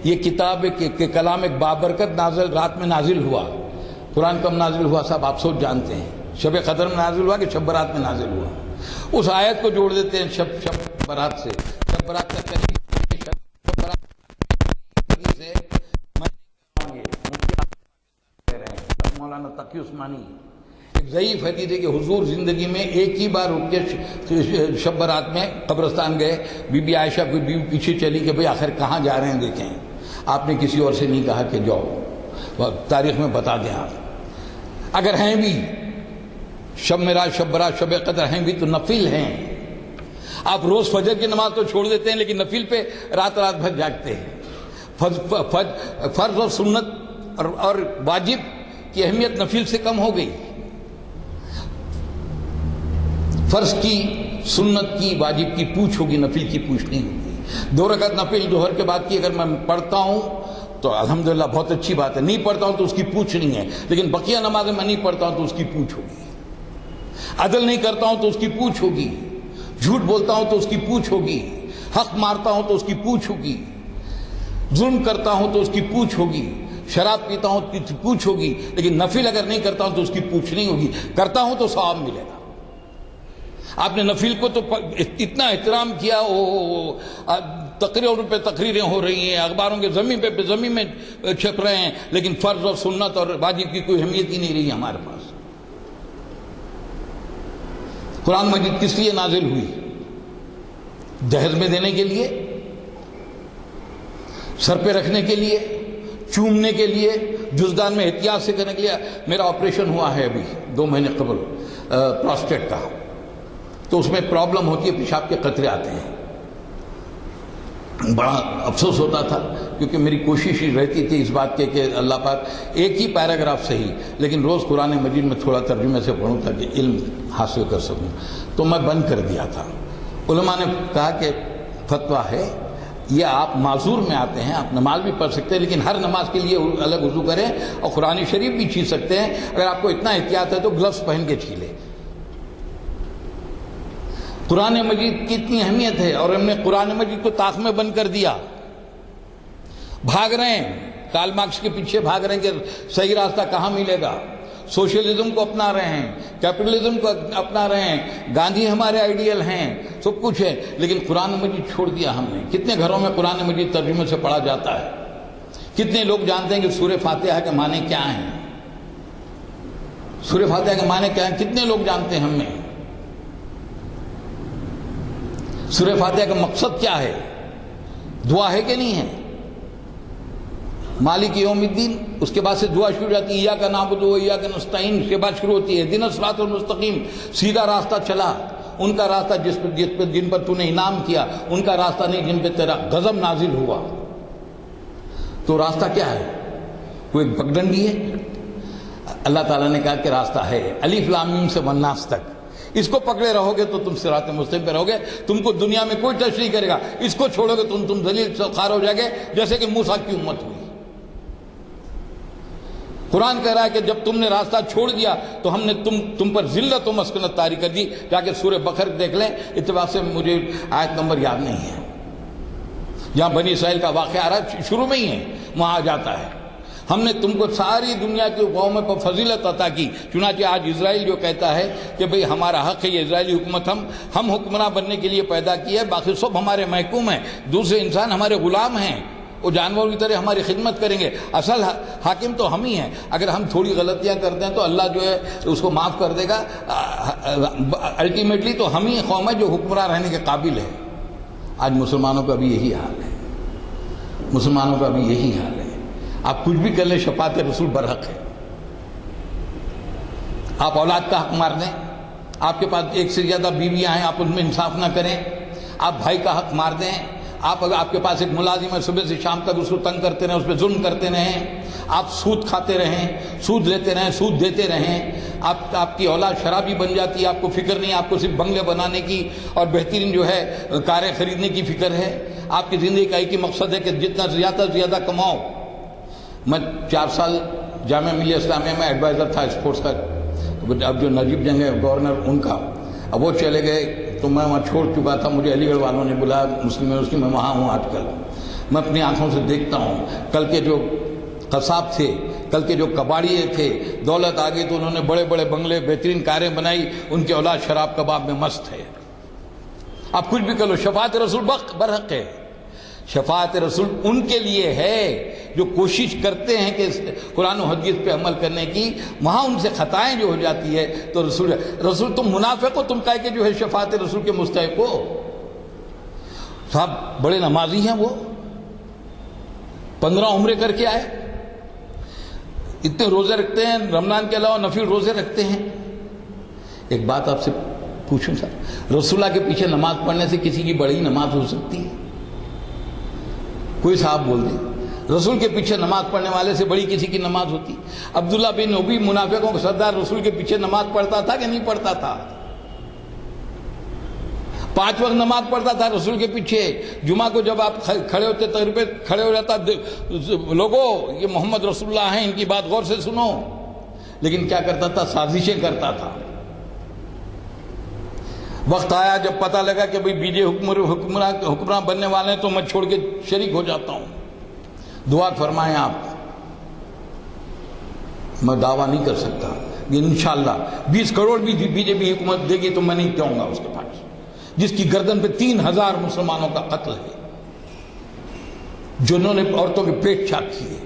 [SPEAKER 3] یہ کتاب کے کلام ایک بابرکت رات میں نازل ہوا۔ قرآن کب نازل ہوا صاحب آپ سوچ جانتے ہیں؟ شب قدر میں نازل ہوا کہ شب برات میں نازل ہوا؟ اس آیت کو جوڑ دیتے ہیں شب برات سے۔ شب برات کا مولانا تقی عثمانی ایک ضعیف حدیث ہے کہ حضور زندگی میں ایک ہی بار اٹھ کے شب برات میں قبرستان گئے، بی بی عائشہ کو پیچھے چلی کہ بھئی آخر کہاں جا رہے ہیں دیکھیں۔ آپ نے کسی اور سے نہیں کہا کہ جاؤ، تاریخ میں بتا دیں آپ۔ اگر ہیں بھی شب معراج، شب برات، شب قدر ہیں بھی تو نفل ہیں۔ آپ روز فجر کی نماز تو چھوڑ دیتے ہیں لیکن نفل پہ رات بھر جاگتے ہیں۔ فرض اور سنت اور واجب کی اہمیت نفل سے کم ہو گئی۔ فرض کی، سنت کی، واجب کی پوچھ ہوگی، نفل کی پوچھ نہیں ہوگی۔ 2 رکعت نفل ظہر کے بعد کی اگر میں پڑھتا ہوں تو الحمدللہ بہت اچھی بات ہے، نہیں پڑھتا ہوں تو اس کی پوچھ نہیں ہے، لیکن بقیہ نمازیں میں نہیں پڑھتا ہوں تو اس کی پوچھ ہوگی۔ عدل نہیں کرتا ہوں تو اس کی پوچھ ہوگی، جھوٹ بولتا ہوں تو اس کی پوچھ ہوگی، حق مارتا ہوں تو اس کی پوچھ ہوگی، ظلم کرتا ہوں تو اس کی پوچھ ہوگی، شراب پیتا ہوں تو اس کی پوچھ ہوگی، لیکن نفل اگر نہیں کرتا ہوں تو اس کی پوچھ نہیں ہوگی۔ کرتا ہوں تو ثواب ملے گا۔ آپ نے نفل کو تو اتنا احترام کیا، تقریروں پہ تقریریں ہو رہی ہیں، اخباروں کے زمین پہ زمین میں چھپ رہے ہیں، لیکن فرض اور سنت اور واجب کی کوئی اہمیت ہی نہیں رہی ہمارے پاس۔ قرآن مجید کس لیے نازل ہوئی؟ جہیز میں دینے کے لیے، سر پہ رکھنے کے لیے، چومنے کے لیے، جزدان میں احتیاط سے کرنے کے لیے۔ میرا آپریشن ہوا ہے ابھی 2 مہینے قبل پراسٹیٹ کا، تو اس میں پرابلم ہوتی ہے، پیشاب کے قطرے آتے ہیں۔ بڑا افسوس ہوتا تھا کیونکہ میری کوشش ہی رہتی تھی اس بات کے کہ اللہ پاک ایک ہی پیراگراف صحیح لیکن روز قرآن مجید میں تھوڑا ترجمے سے پڑھوں تاکہ علم حاصل کر سکوں، تو میں بند کر دیا تھا۔ علماء نے کہا کہ فتویٰ ہے یہ آپ معذور میں آتے ہیں، آپ نماز بھی پڑھ سکتے ہیں لیکن ہر نماز کے لیے الگ وضو کریں اور قرآن شریف بھی چھین سکتے ہیں۔ اگر آپ کو اتنا احتیاط ہے تو گلوز پہن کے چھیلیں۔ قرآن مجید کی اتنی اہمیت ہے اور ہم نے قرآن مجید کو طاق میں بند کر دیا۔ بھاگ رہے ہیں، کارل مارکس کے پیچھے بھاگ رہے ہیں کہ صحیح راستہ کہاں ملے گا، سوشلزم کو اپنا رہے ہیں، کیپٹلزم کو اپنا رہے ہیں، گاندھی ہمارے آئیڈیل ہیں، سب کچھ ہے، لیکن قرآن مجید چھوڑ دیا ہم نے۔ کتنے گھروں میں قرآن مجید ترجمے سے پڑھا جاتا ہے؟ کتنے لوگ جانتے ہیں کہ سورہ فاتحہ کے معنی کیا ہیں؟ سورہ فاتحہ کے معنی کیا ہیں کتنے لوگ جانتے ہیں ہم میں؟ سورہ فاتحہ کا مقصد کیا ہے؟ دعا ہے کہ نہیں ہے؟ مالک یوم الدین، اس کے بعد سے دعا شروع ہو جاتی ہے، ایاک نعبد و ایاک نستعین، اس کے بعد شروع ہوتی ہے اہدنا الصراط المستقیم، سیدھا راستہ چلا، ان کا راستہ جن پر تو نے انعام کیا، ان کا راستہ نہیں جن پہ تیرا غضب نازل ہوا۔ تو راستہ کیا ہے؟ کوئی ایک پگڈنڈی ہے؟ اللہ تعالیٰ نے کہا کہ راستہ ہے، الف لام میم سے والناس تک، اس کو پکڑے رہو گے تو تم صراط مستقیم پہ رہو گے، تم کو دنیا میں کوئی ٹچ نہیں کرے گا، اس کو چھوڑو گے تم ذلیل خوار ہو جائے گے، جیسے کہ موسیٰ کی امت ہوئی۔ قرآن کہہ رہا ہے کہ جب تم نے راستہ چھوڑ دیا تو ہم نے تم پر ذلت و مسکنت طاری کر دی۔ جا کے سورہ بقرہ دیکھ لیں، اتفاق سے مجھے آیت نمبر یاد نہیں ہے، جہاں بنی اسرائیل کا واقعہ آ رہا ہے، شروع میں ہی ہے، وہاں آ جاتا ہے ہم نے تم کو ساری دنیا کی قوموں پر فضیلت عطا کی۔ چنانچہ آج اسرائیل جو کہتا ہے کہ بھئی ہمارا حق ہے، یہ اسرائیلی حکومت ہم حکمراں بننے کے لیے پیدا کی ہے، باقی سب ہمارے محکوم ہیں، دوسرے انسان ہمارے غلام ہیں، وہ جانوروں کی طرح ہماری خدمت کریں گے، اصل حاکم تو ہم ہی ہیں۔ اگر ہم تھوڑی غلطیاں کرتے ہیں تو اللہ جو ہے اس کو معاف کر دے گا، الٹیمیٹلی تو ہم ہی قوم ہے جو حکمراں رہنے کے قابل ہے۔ آج مسلمانوں کا بھی یہی حال ہے، مسلمانوں کا بھی یہی حال ہے۔ آپ کچھ بھی کر لیں، شفاعت رسول برحق ہے۔ آپ اولاد کا حق مار دیں، آپ کے پاس ایک سے زیادہ بیویاں ہیں، آپ ان میں انصاف نہ کریں، آپ بھائی کا حق مار دیں، آپ کے پاس ایک ملازم ہے، صبح سے شام تک اس کو تنگ کرتے رہیں، اس پہ ظلم کرتے رہیں، آپ سود کھاتے رہیں، سود لیتے رہیں، سود دیتے رہیں، آپ کی اولاد شرابی بن جاتی ہے، آپ کو فکر نہیں، آپ کو صرف بنگلے بنانے کی اور بہترین جو ہے کاریں خریدنے کی فکر ہے۔ آپ کی زندگی کا ایک ہی مقصد ہے کہ جتنا زیادہ سے زیادہ کماؤ۔ میں 4 سال جامعہ ملیہ اسلامیہ میں ایڈوائزر تھا اسپورٹس کا، اب جو نجیب جنگ ہے گورنر ان کا، اب وہ چلے گئے تو میں وہاں چھوڑ چکا تھا، مجھے علی گڑھ والوں نے بلایا، مسلم یونیورسٹی میں وہاں ہوں آج کل۔ میں اپنی آنکھوں سے دیکھتا ہوں، کل کے جو قصاب تھے، کل کے جو کباڑیے تھے، دولت آ گئی تو انہوں نے بڑے بڑے بنگلے، بہترین کاریں بنائی، ان کی اولاد شراب کباب میں مست ہے۔ آپ کچھ بھی کر لو، شفاعت رسول برحق ہے۔ شفاعت رسول ان کے لیے ہے جو کوشش کرتے ہیں کہ قرآن و حدیث پہ عمل کرنے کی، وہاں ان سے خطائیں جو ہو جاتی ہے تو رسول تم منافق ہو، تم کہہ کے جو ہے شفاعت رسول کے مستحق ہو۔ صاحب بڑے نمازی ہیں، وہ 15 عمرے کر کے آئے، اتنے روزے رکھتے ہیں، رمضان کے علاوہ نفل روزے رکھتے ہیں۔ ایک بات آپ سے پوچھوں صاحب، رسول اللہ کے پیچھے نماز پڑھنے سے کسی کی بڑی نماز ہو سکتی ہے؟ کوئی صاحب بول دیں، رسول کے پیچھے نماز پڑھنے والے سے بڑی کسی کی نماز ہوتی؟ عبداللہ بن ابی منافقوں کا سردار رسول کے پیچھے نماز پڑھتا تھا کہ نہیں پڑھتا تھا؟ 5 وقت نماز پڑھتا تھا رسول کے پیچھے۔ جمعہ کو جب آپ کھڑے ہوتے تقریر پہ کھڑے ہو جاتا، لوگوں یہ محمد رسول اللہ ہیں، ان کی بات غور سے سنو، لیکن کیا کرتا تھا؟ سازشیں کرتا تھا۔ وقت آیا جب پتہ لگا کہ بھئی بی جے حکمراں بننے والے ہیں تو میں چھوڑ کے شریک ہو جاتا ہوں۔ دعا فرمائیں آپ، میں دعویٰ نہیں کر سکتا، انشاءاللہ 20 کروڑ بھی بی جے پی حکومت دے گی تو میں نہیں کہوں گا اس کے پاس، جس کی گردن پہ 3000 مسلمانوں کا قتل ہے، جنہوں نے عورتوں کے پیٹ چاک کیے،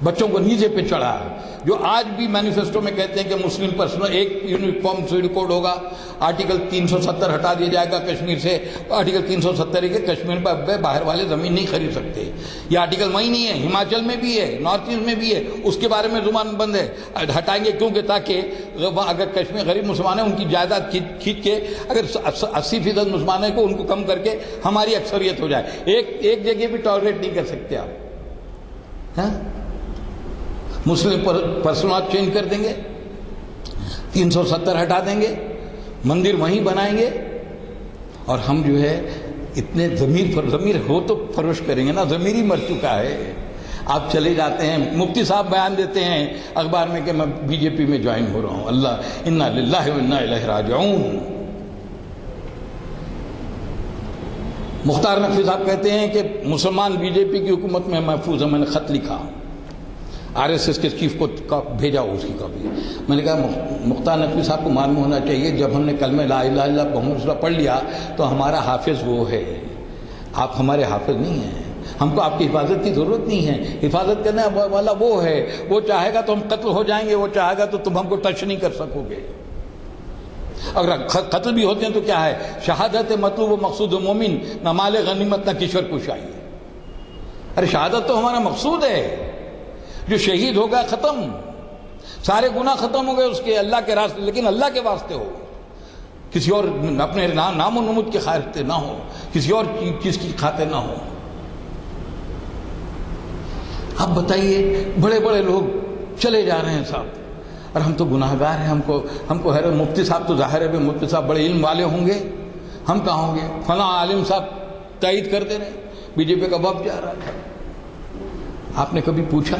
[SPEAKER 3] بچوں کو نیزے پہ چڑھا، جو آج بھی مینیفیسٹو میں کہتے ہیں کہ مسلم پرسنل ایک یونیفارم سول کوڈ ہوگا، آرٹیکل 370 ہٹا دیا جائے گا کشمیر سے۔ آرٹیکل 370 ہے کہ کشمیر پر باہر والے زمین نہیں خرید سکتے، یہ آرٹیکل وہیں نہیں ہے، ہماچل میں بھی ہے، نارتھ ایسٹ میں بھی ہے، اس کے بارے میں زبان بند ہے، ہٹائیں گے کیونکہ تاکہ اگر کشمیر غریب مسلمان ہیں ان کی جائیداد کھینچ کے اگر 80% مسلمان ہیں کو ان کو کم کر کے ہماری اکثریت ہو جائے، ایک جگہ بھی ٹالریٹ نہیں کر سکتے آپ، ہاں؟ مسلم پرسنات چینج کر دیں گے، 370 ہٹا دیں گے، مندر وہیں بنائیں گے، اور ہم جو ہے اتنے ضمیر ہو تو پرورش کریں گے نا، ضمیر ہی مر چکا ہے۔ آپ چلے جاتے ہیں، مفتی صاحب بیان دیتے ہیں اخبار میں کہ میں بی جے پی میں جوائن ہو رہا ہوں، اللہ انا للہ و انا الیہ راجعون۔ مختار نقوی صاحب کہتے ہیں کہ مسلمان بی جے پی کی حکومت میں محفوظ ہے، میں نے خط لکھا RSS کے چیف کو بھیجا اس کی کاپی۔ میں نے کہا مختار نقوی صاحب کو معلوم ہونا چاہیے جب ہم نے کلمہ لا الہ الا اللہ محمد رسول اللہ پڑھ لیا تو ہمارا حافظ وہ ہے، آپ ہمارے حافظ نہیں ہیں، ہم کو آپ کی حفاظت کی ضرورت نہیں ہے، حفاظت کرنے والا وہ ہے، وہ چاہے گا تو ہم قتل ہو جائیں گے، وہ چاہے گا تو تم ہم کو ٹچ نہیں کر سکو گے۔ اگر قتل بھی ہوتے ہیں تو کیا ہے، شہادت مطلوب و مقصود و مومن، نہ مال غنیمت نہ کشور کشائی۔ ارے شہادت تو ہمارا مقصود ہے، جو شہید ہوگا ختم، سارے گناہ ختم ہو گئے اس کے، اللہ کے راستے، لیکن اللہ کے واسطے ہو، کسی اور اپنے نام و نمود کے خاطر نہ ہو، کسی اور چیز کی خاطر نہ ہو۔ اب بتائیے، بڑے بڑے لوگ چلے جا رہے ہیں صاحب، اور ہم تو گناہ گار ہیں، ہم کو حیرت، مفتی صاحب تو ظاہر ہے مفتی صاحب بڑے علم والے ہوں گے، ہم کہاں ہوں گے؟ فلاں عالم صاحب تائید کرتے رہے، بی جے پی کا وفد جا رہا ہے۔ آپ نے کبھی پوچھا؟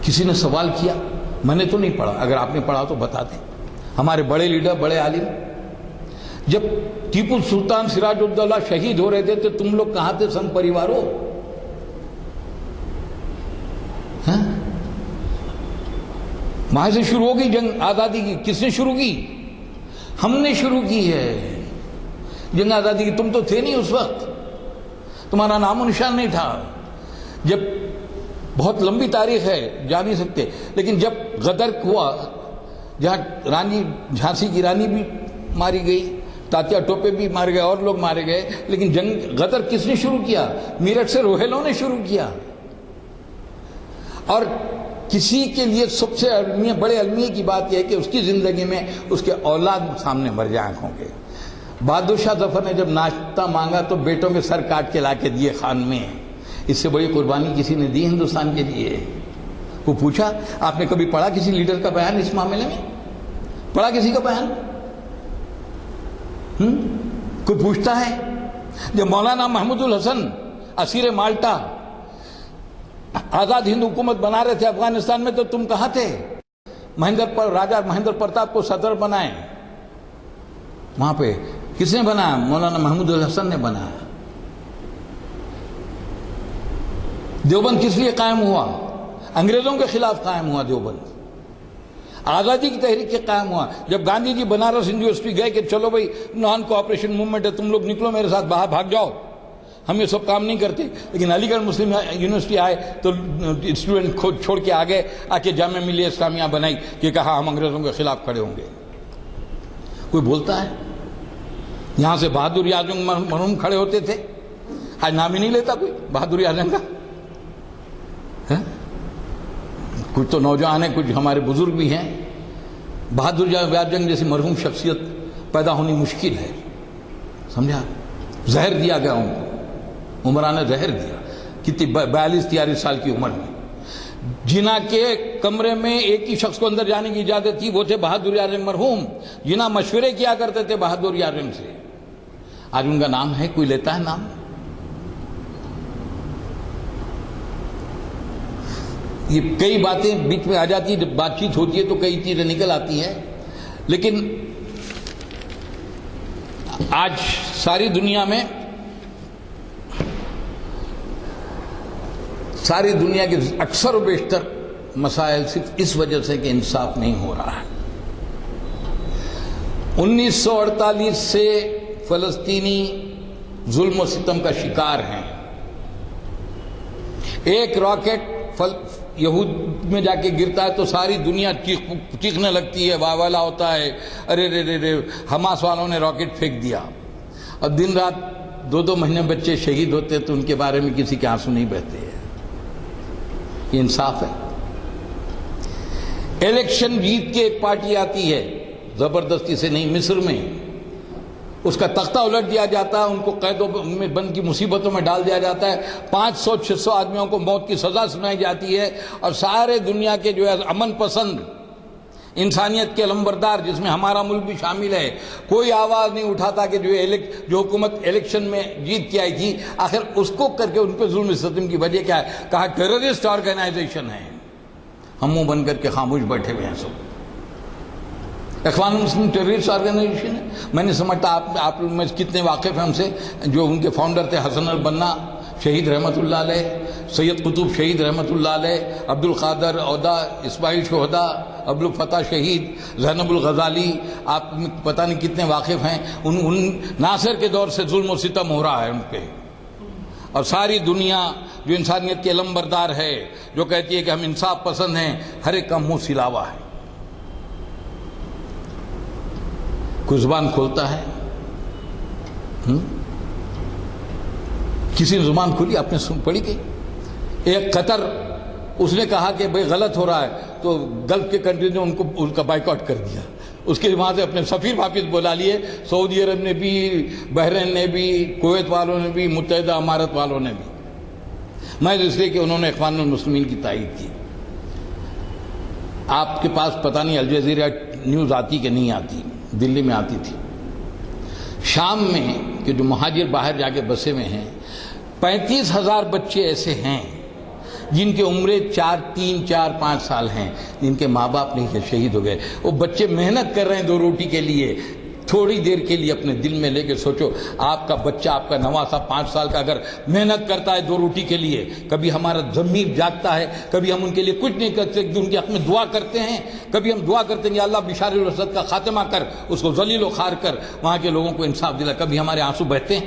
[SPEAKER 3] کسی نے سوال کیا؟ میں نے تو نہیں پڑھا، اگر آپ نے پڑھا تو بتا دیں۔ ہمارے بڑے لیڈر، بڑے عالم، جب ٹیپو سلطان سراج الدولہ شہید ہو رہے تھے تو تم لوگ کہاں تھے سنگ پریواروں؟ وہاں سے شروع ہوگی جنگ آزادی کی۔ کس نے شروع کی؟ ہم نے شروع کی ہے جنگ آزادی کی۔ تم تو تھے نہیں اس وقت، تمہارا نام و نشان نہیں تھا۔ جب بہت لمبی تاریخ ہے، جا نہیں سکتے، لیکن جب غدر ہوا، جہاں رانی جھانسی کی رانی بھی ماری گئی، تاتیا ٹوپے بھی مارے گئے، اور لوگ مارے گئے، لیکن جنگ غدر کس نے شروع کیا؟ میرٹھ سے روہیلوں نے شروع کیا۔ اور کسی کے لیے سب سے بڑے المیہ کی بات یہ ہے کہ اس کی زندگی میں اس کے اولاد سامنے مر جائیں آنکھوں کے۔ بہادر شاہ ظفر نے جب ناشتہ مانگا تو بیٹوں کے سر کاٹ کے لا کے دیے خان میں۔ اس سے بڑی قربانی کسی نے دی ہندوستان کے لیے؟ وہ پوچھا؟ آپ نے کبھی پڑھا کسی لیڈر کا بیان اس معاملے میں؟ پڑھا کسی کا بیان؟ کوئی پوچھتا ہے؟ جب مولانا محمود الحسن اسیر مالٹا آزاد ہند حکومت بنا رہے تھے افغانستان میں تو تم کہاں تھے؟ راجہ مہندر پرتاپ کو صدر بنائے، وہاں پہ کس نے بنایا؟ مولانا محمود الحسن نے بنایا۔ دیوبند کس لیے قائم ہوا؟ انگریزوں کے خلاف قائم ہوا دیوبند، آزادی کی تحریک کے قائم ہوا۔ جب گاندھی جی بنارس یونیورسٹی گئے کہ چلو بھائی نان کوآپریشن موومنٹ ہے، تم لوگ نکلو میرے ساتھ باہر، بھاگ جاؤ، ہم یہ سب کام نہیں کرتے، لیکن علی گڑھ مسلم یونیورسٹی آئے تو اسٹوڈنٹ خود چھوڑ کے آگے آ کے جامعہ ملیہ اسلامیہ بنائی کہ کہا ہم انگریزوں کے خلاف کھڑے ہوں گے۔ کوئی بولتا ہے؟ یہاں سے بہادر اعظم مرحوم کھڑے ہوتے تھے، آج نام ہی نہیں لیتا کوئی بہادر اعظم کا۔ کچھ تو نوجوان ہیں، کچھ ہمارے بزرگ بھی ہیں۔ بہادر اعظم جیسی مرحوم شخصیت پیدا ہونی مشکل ہے، سمجھا؟ زہر دیا گیا ان کو، عمران نے زہر دیا، کتنی 42-43 سال کی عمر میں۔ جنا کے کمرے میں ایک ہی شخص کو اندر جانے کی اجازت تھی، وہ تھے بہادر اعظم مرحوم۔ جنا مشورے کیا کرتے تھے بہادر اعظم سے۔ آج ان کا نام ہے، کوئی لیتا ہے نام؟ یہ کئی باتیں بیچ میں آ جاتی ہیں، جب بات چیت ہوتی ہے تو کئی چیزیں نکل آتی ہیں، لیکن آج ساری دنیا میں، ساری دنیا کے اکثر و بیشتر مسائل صرف اس وجہ سے کہ انصاف نہیں ہو رہا ہے۔ 1948 سے فلسطینی ظلم و ستم کا شکار ہیں۔ ایک راکٹ یہود میں جا کے گرتا ہے تو ساری دنیا چیخنے لگتی ہے، واویلا ہوتا ہے، ارے رے رے رے حماس والوں نے راکٹ پھینک دیا، اور دن رات 2-2 مہینے بچے شہید ہوتے تو ان کے بارے میں کسی کے آنسو نہیں بہتے ہیں۔ یہ انصاف ہے؟ الیکشن جیت کے ایک پارٹی آتی ہے، زبردستی سے نہیں، مصر میں اس کا تختہ الٹ دیا جاتا ہے، ان کو قیدوں میں بند کی مصیبتوں میں ڈال دیا جاتا ہے، 500-600 آدمیوں کو موت کی سزا سنائی جاتی ہے، اور سارے دنیا کے جو ہے امن پسند، انسانیت کے علمبردار، جس میں ہمارا ملک بھی شامل ہے، کوئی آواز نہیں اٹھاتا کہ جو حکومت الیکشن میں جیت کے آئی تھی، آخر اس کو کر کے ان پہ ظلم ستم کی وجہ کیا ہے؟ کہا ٹیررسٹ آرگنائزیشن ہے۔ ہم منہ بن کر کے خاموش بیٹھے ہوئے ہیں سب۔ اخوان المسلمین ٹیررسٹ آرگنائزیشن ہے؟ میں نہیں سمجھتا آپ میں کتنے واقف ہیں ہم سے، جو ان کے فاؤنڈر تھے حسن البنا شہید رحمت اللہ علیہ، سید قطب شہید رحمت اللہ علیہ، عبد القادر عودہ، اسماعیل شہدہ، عبد الفتح شہید، زینب الغزالی، آپ پتہ نہیں کتنے واقف ہیں۔ ان ناصر کے دور سے ظلم و ستم ہو رہا ہے ان پہ، اور ساری دنیا جو انسانیت کے علمبردار ہے، جو کہتی ہے کہ ہم انصاف پسند ہیں، ہر ایک کا منہ سلاوا ہے۔ کوئی زبان کھولتا ہے؟ کسی نے زبان کھولی؟ آپ نے پڑھی کہ ایک قطر، اس نے کہا کہ بھئی غلط ہو رہا ہے، تو گلف کے کنٹری نے ان کا بائیکاٹ کر دیا، اس کے وہاں سے اپنے سفیر واپس بلا لیے، سعودی عرب نے بھی، بحرین نے بھی، کویت والوں نے بھی، متحدہ امارات والوں نے بھی، میں اس لیے کہ انہوں نے اخوان المسلمین کی تائید کی۔ آپ کے پاس پتہ نہیں الجزیرہ نیوز آتی کہ نہیں آتی، دلی میں آتی تھی، شام میں کہ جو مہاجر باہر جا کے بسے میں ہیں 35,000 بچے ایسے ہیں جن کی عمریں 3-4-5 سال ہیں، جن کے ماں باپ نہیں شہید ہو گئے. وہ بچے محنت کر رہے ہیں 2 روٹی کے لیے، تھوڑی دیر کے لیے اپنے دل میں لے کے سوچو آپ کا بچہ، آپ کا نواسا 5 سال کا اگر محنت کرتا ہے 2 روٹی کے لیے، کبھی ہمارا ضمیر جاگتا ہے، کبھی ہم ان کے لیے کچھ نہیں کر سکتے، ان کے حق میں دعا کرتے ہیں، کبھی ہم دعا کرتے ہیں کہ اللہ بشار الاسد کا خاتمہ کر، اس کو ذلیل و خوار کر، وہاں کے لوگوں کو انصاف دلا. کبھی ہمارے آنسو بہتے ہیں؟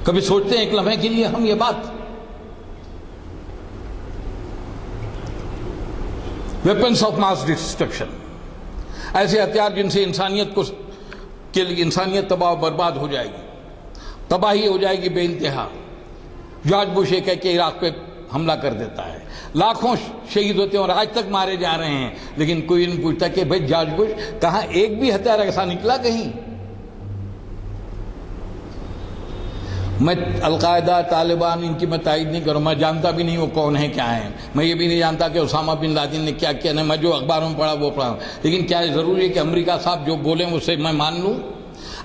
[SPEAKER 3] کبھی سوچتے ہیں ایک لمحے کے لیے ہم یہ بات؟ ویپنس آف ماس ڈسٹرکشن، ایسے ہتھیار جن سے انسانیت تباہ و برباد ہو جائے گی، تباہی ہو جائے گی بے انتہا. جارج بش یہ کہہ کے عراق پہ حملہ کر دیتا ہے، لاکھوں شہید ہوتے ہیں اور آج تک مارے جا رہے ہیں، لیکن کوئی نہیں پوچھتا کہ بھائی جارج بش کہاں ایک بھی ہتھیار ایسا نکلا کہیں؟ میں القاعدہ، طالبان، ان کی میں تائید نہیں کروں، میں جانتا بھی نہیں وہ کون ہے کیا ہیں، میں یہ بھی نہیں جانتا کہ اسامہ بن لادن نے کیا کیا، نہیں، میں جو اخباروں میں پڑھا وہ پڑھا. لیکن کیا ضروری ہے کہ امریکہ صاحب جو بولیں اسے میں مان لوں؟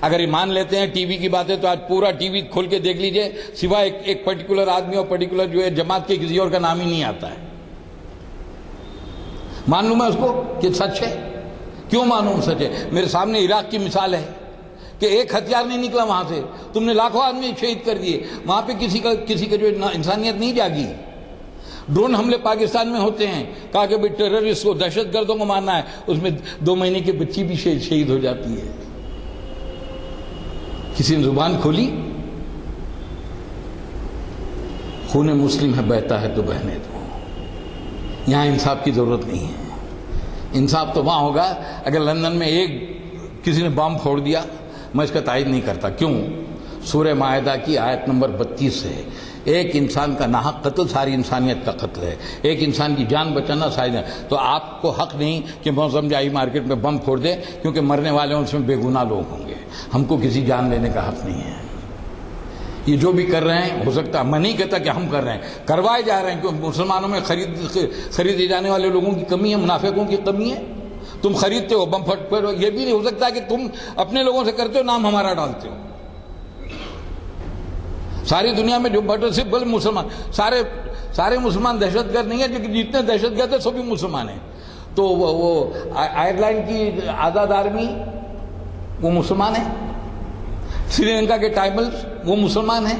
[SPEAKER 3] اگر یہ مان لیتے ہیں ٹی وی کی باتیں تو آج پورا ٹی وی کھول کے دیکھ لیجئے، سوائے ایک پرٹیکولر آدمی اور پرٹیکولر جو ہے جماعت کے کسی اور کا نام ہی نہیں آتا ہے. مان لوں میں اس کو کہ سچ ہے؟ کیوں مانوں سچ ہے؟ میرے سامنے عراق کی مثال ہے کہ ایک ہتھیار نہیں نکلا وہاں سے، تم نے لاکھوں آدمی شہید کر دیے، وہاں پہ کسی کا جو انسانیت نہیں جاگی. ڈرون حملے پاکستان میں ہوتے ہیں، کہا کہ بھئی ٹیررسٹ کو، دہشت گردوں کو مارنا ہے، اس میں 2 مہینے کی بچی بھی شہید ہو جاتی ہے. کسی نے زبان کھولی؟ خون مسلم ہے بہتا ہے تو بہنے دو. یہاں انصاف کی ضرورت نہیں ہے. انصاف تو وہاں ہوگا اگر لندن میں کسی نے بم پھوڑ دیا. میں اس کا تائید نہیں کرتا. کیوں؟ سورہ مائدہ کی آیت نمبر 32 ہے، ایک انسان کا ناحق قتل ساری انسانیت کا قتل ہے، ایک انسان کی جان بچانا ساری. تو آپ کو حق نہیں کہ موسم جائی مارکیٹ میں بم پھوڑ دے، کیونکہ مرنے والے اس میں بے گناہ لوگ ہوں گے. ہم کو کسی جان لینے کا حق نہیں ہے. یہ جو بھی کر رہے ہیں، ہو سکتا ہے، میں نہیں کہتا کہ ہم کر رہے ہیں، کروائے جا رہے ہیں، کیونکہ مسلمانوں میں خریدے جانے والے لوگوں کی کمی ہے، منافقوں کی کمی ہے. تم خریدتے ہو بم پھٹ پھٹ، یہ بھی نہیں ہو سکتا کہ تم اپنے لوگوں سے کرتے ہو، نام ہمارا ڈالتے ہو. ساری دنیا میں جو بھٹ صرف بل مسلمان، سارے مسلمان دہشت گرد نہیں ہیں، لیکن جتنے دہشت گرد ہیں سبھی مسلمان ہیں. تو وہ آئرلینڈ کی آزاد آرمی وہ مسلمان ہیں، سری لنکا کے ٹائبلز وہ مسلمان ہیں،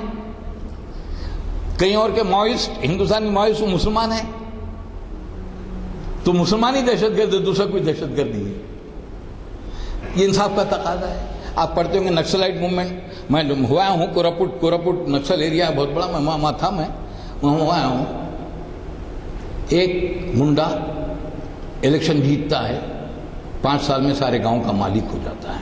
[SPEAKER 3] کہیں اور کے ماؤسٹ، ہندوستان کے ماؤسٹ وہ مسلمان ہیں. تو مسلمان ہی دہشت گرد ہے، دوسرا کوئی دہشت گرد نہیں ہے. یہ انصاف کا تقاضا ہے. آپ پڑھتے ہوں گے نکسلائٹ موومنٹ. میں ہوا ہوں کوراپوٹ نکسل ایریا ہے بہت بڑا، میں وہاں تھا، میں وہاں ہوا ہوں. ایک منڈا الیکشن جیتتا ہے، 5 سال میں سارے گاؤں کا مالک ہو جاتا ہے.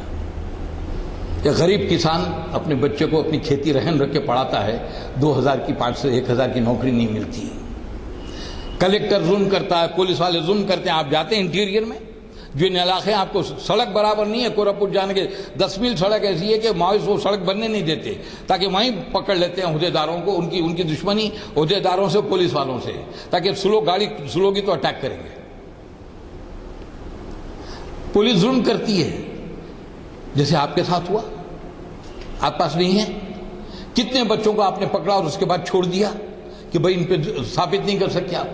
[SPEAKER 3] ایک غریب کسان اپنے بچے کو اپنی کھیتی رہن رکھ کے پڑھاتا ہے، 2000 کی 5 سے 1000 کی نوکری نہیں ملتی. کلیکٹر ظلم کرتا ہے، پولیس والے ظلم کرتے ہیں. آپ جاتے ہیں انٹیریئر میں، جو ان علاقے آپ کو سڑک برابر نہیں ہے، کوراپوٹ جانے کے 10 میل سڑک ایسی ہے کہ ماؤس وہ سڑک بننے نہیں دیتے، تاکہ وہیں پکڑ لیتے ہیں عہدیداروں کو. ان کی دشمنی عہدیداروں سے، پولیس والوں سے، تاکہ گاڑی سلو گی تو اٹیک کریں گے. پولیس ظلم کرتی ہے، جیسے آپ کے ساتھ ہوا. آپ پاس نہیں ہے؟ کتنے بچوں کو آپ نے پکڑا اور اس کے بعد چھوڑ دیا کہ بھائی ان پہ ثابت نہیں کر سکتے آپ،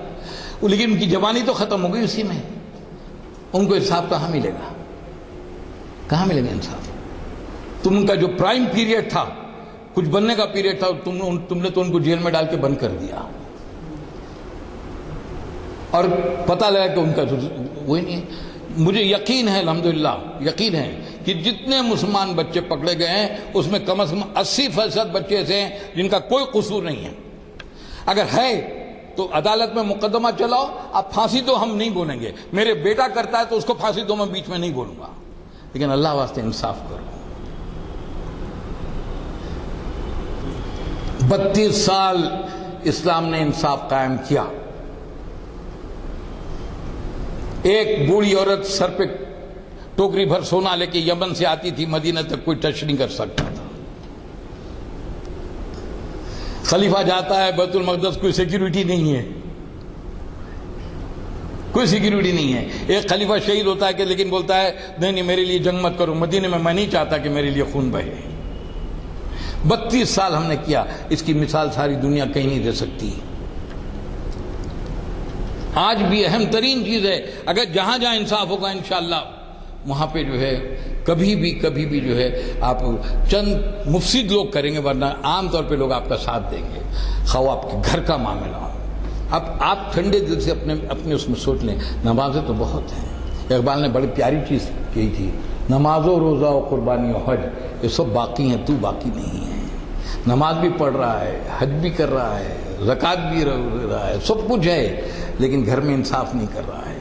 [SPEAKER 3] لیکن ان کی جوانی تو ختم ہو گئی اسی میں. ان کو انصاف کہاں ملے گا؟ کہاں ملے گا انصاف؟ تم ان کا جو پرائم پیریڈ تھا، کچھ بننے کا پیریڈ تھا، تم نے تو ان کو جیل میں ڈال کے بند کر دیا. اور پتہ لگا کہ ان کا وہی نہیں ہے. مجھے یقین ہے، الحمدللہ یقین ہے کہ جتنے مسلمان بچے پکڑے گئے ہیں اس میں کم از کم 80% بچے ایسے ہیں جن کا کوئی قصور نہیں ہے. اگر ہے تو عدالت میں مقدمہ چلاؤ. اب پھانسی تو ہم نہیں بولیں گے، میرے بیٹا کرتا ہے تو اس کو پھانسی دو، میں بیچ میں نہیں بولوں گا، لیکن اللہ واسطے انصاف کرو. 32 سال اسلام نے انصاف قائم کیا. ایک بوڑھی عورت سر پہ ٹوکری بھر سونا لے کے یمن سے آتی تھی، مدینہ تک کوئی ٹچ نہیں کر سکتا تھا. خلیفہ جاتا ہے بیت المقدس، کوئی سیکیورٹی نہیں ہے. کوئی سیکیورٹی نہیں ہے. ایک خلیفہ شہید ہوتا ہے کہ لیکن بولتا ہے نہیں نہیں میرے لیے جنگ مت کرو, مدینے میں نہیں چاہتا کہ میرے لیے خون بہے. 32 سال ہم نے کیا, اس کی مثال ساری دنیا کہیں نہیں دے سکتی. آج بھی اہم ترین چیز ہے, اگر جہاں جہاں انصاف ہوگا انشاءاللہ وہاں پہ جو ہے کبھی بھی جو ہے آپ چند مفسد لوگ کریں گے, ورنہ عام طور پہ لوگ آپ کا ساتھ دیں گے, خواہ آپ کے گھر کا معاملہ ہو. اب آپ ٹھنڈے دل سے اپنے اس میں سوچ لیں, نمازیں تو بہت ہیں. اقبال نے بڑی پیاری چیز کہی تھی, نماز و روزہ و قربانی و حج یہ سب باقی ہیں, تو باقی نہیں ہے. نماز بھی پڑھ رہا ہے, حج بھی کر رہا ہے, زکوٰۃ بھی رہا ہے, سب کچھ ہے, لیکن گھر میں انصاف نہیں کر رہا ہے,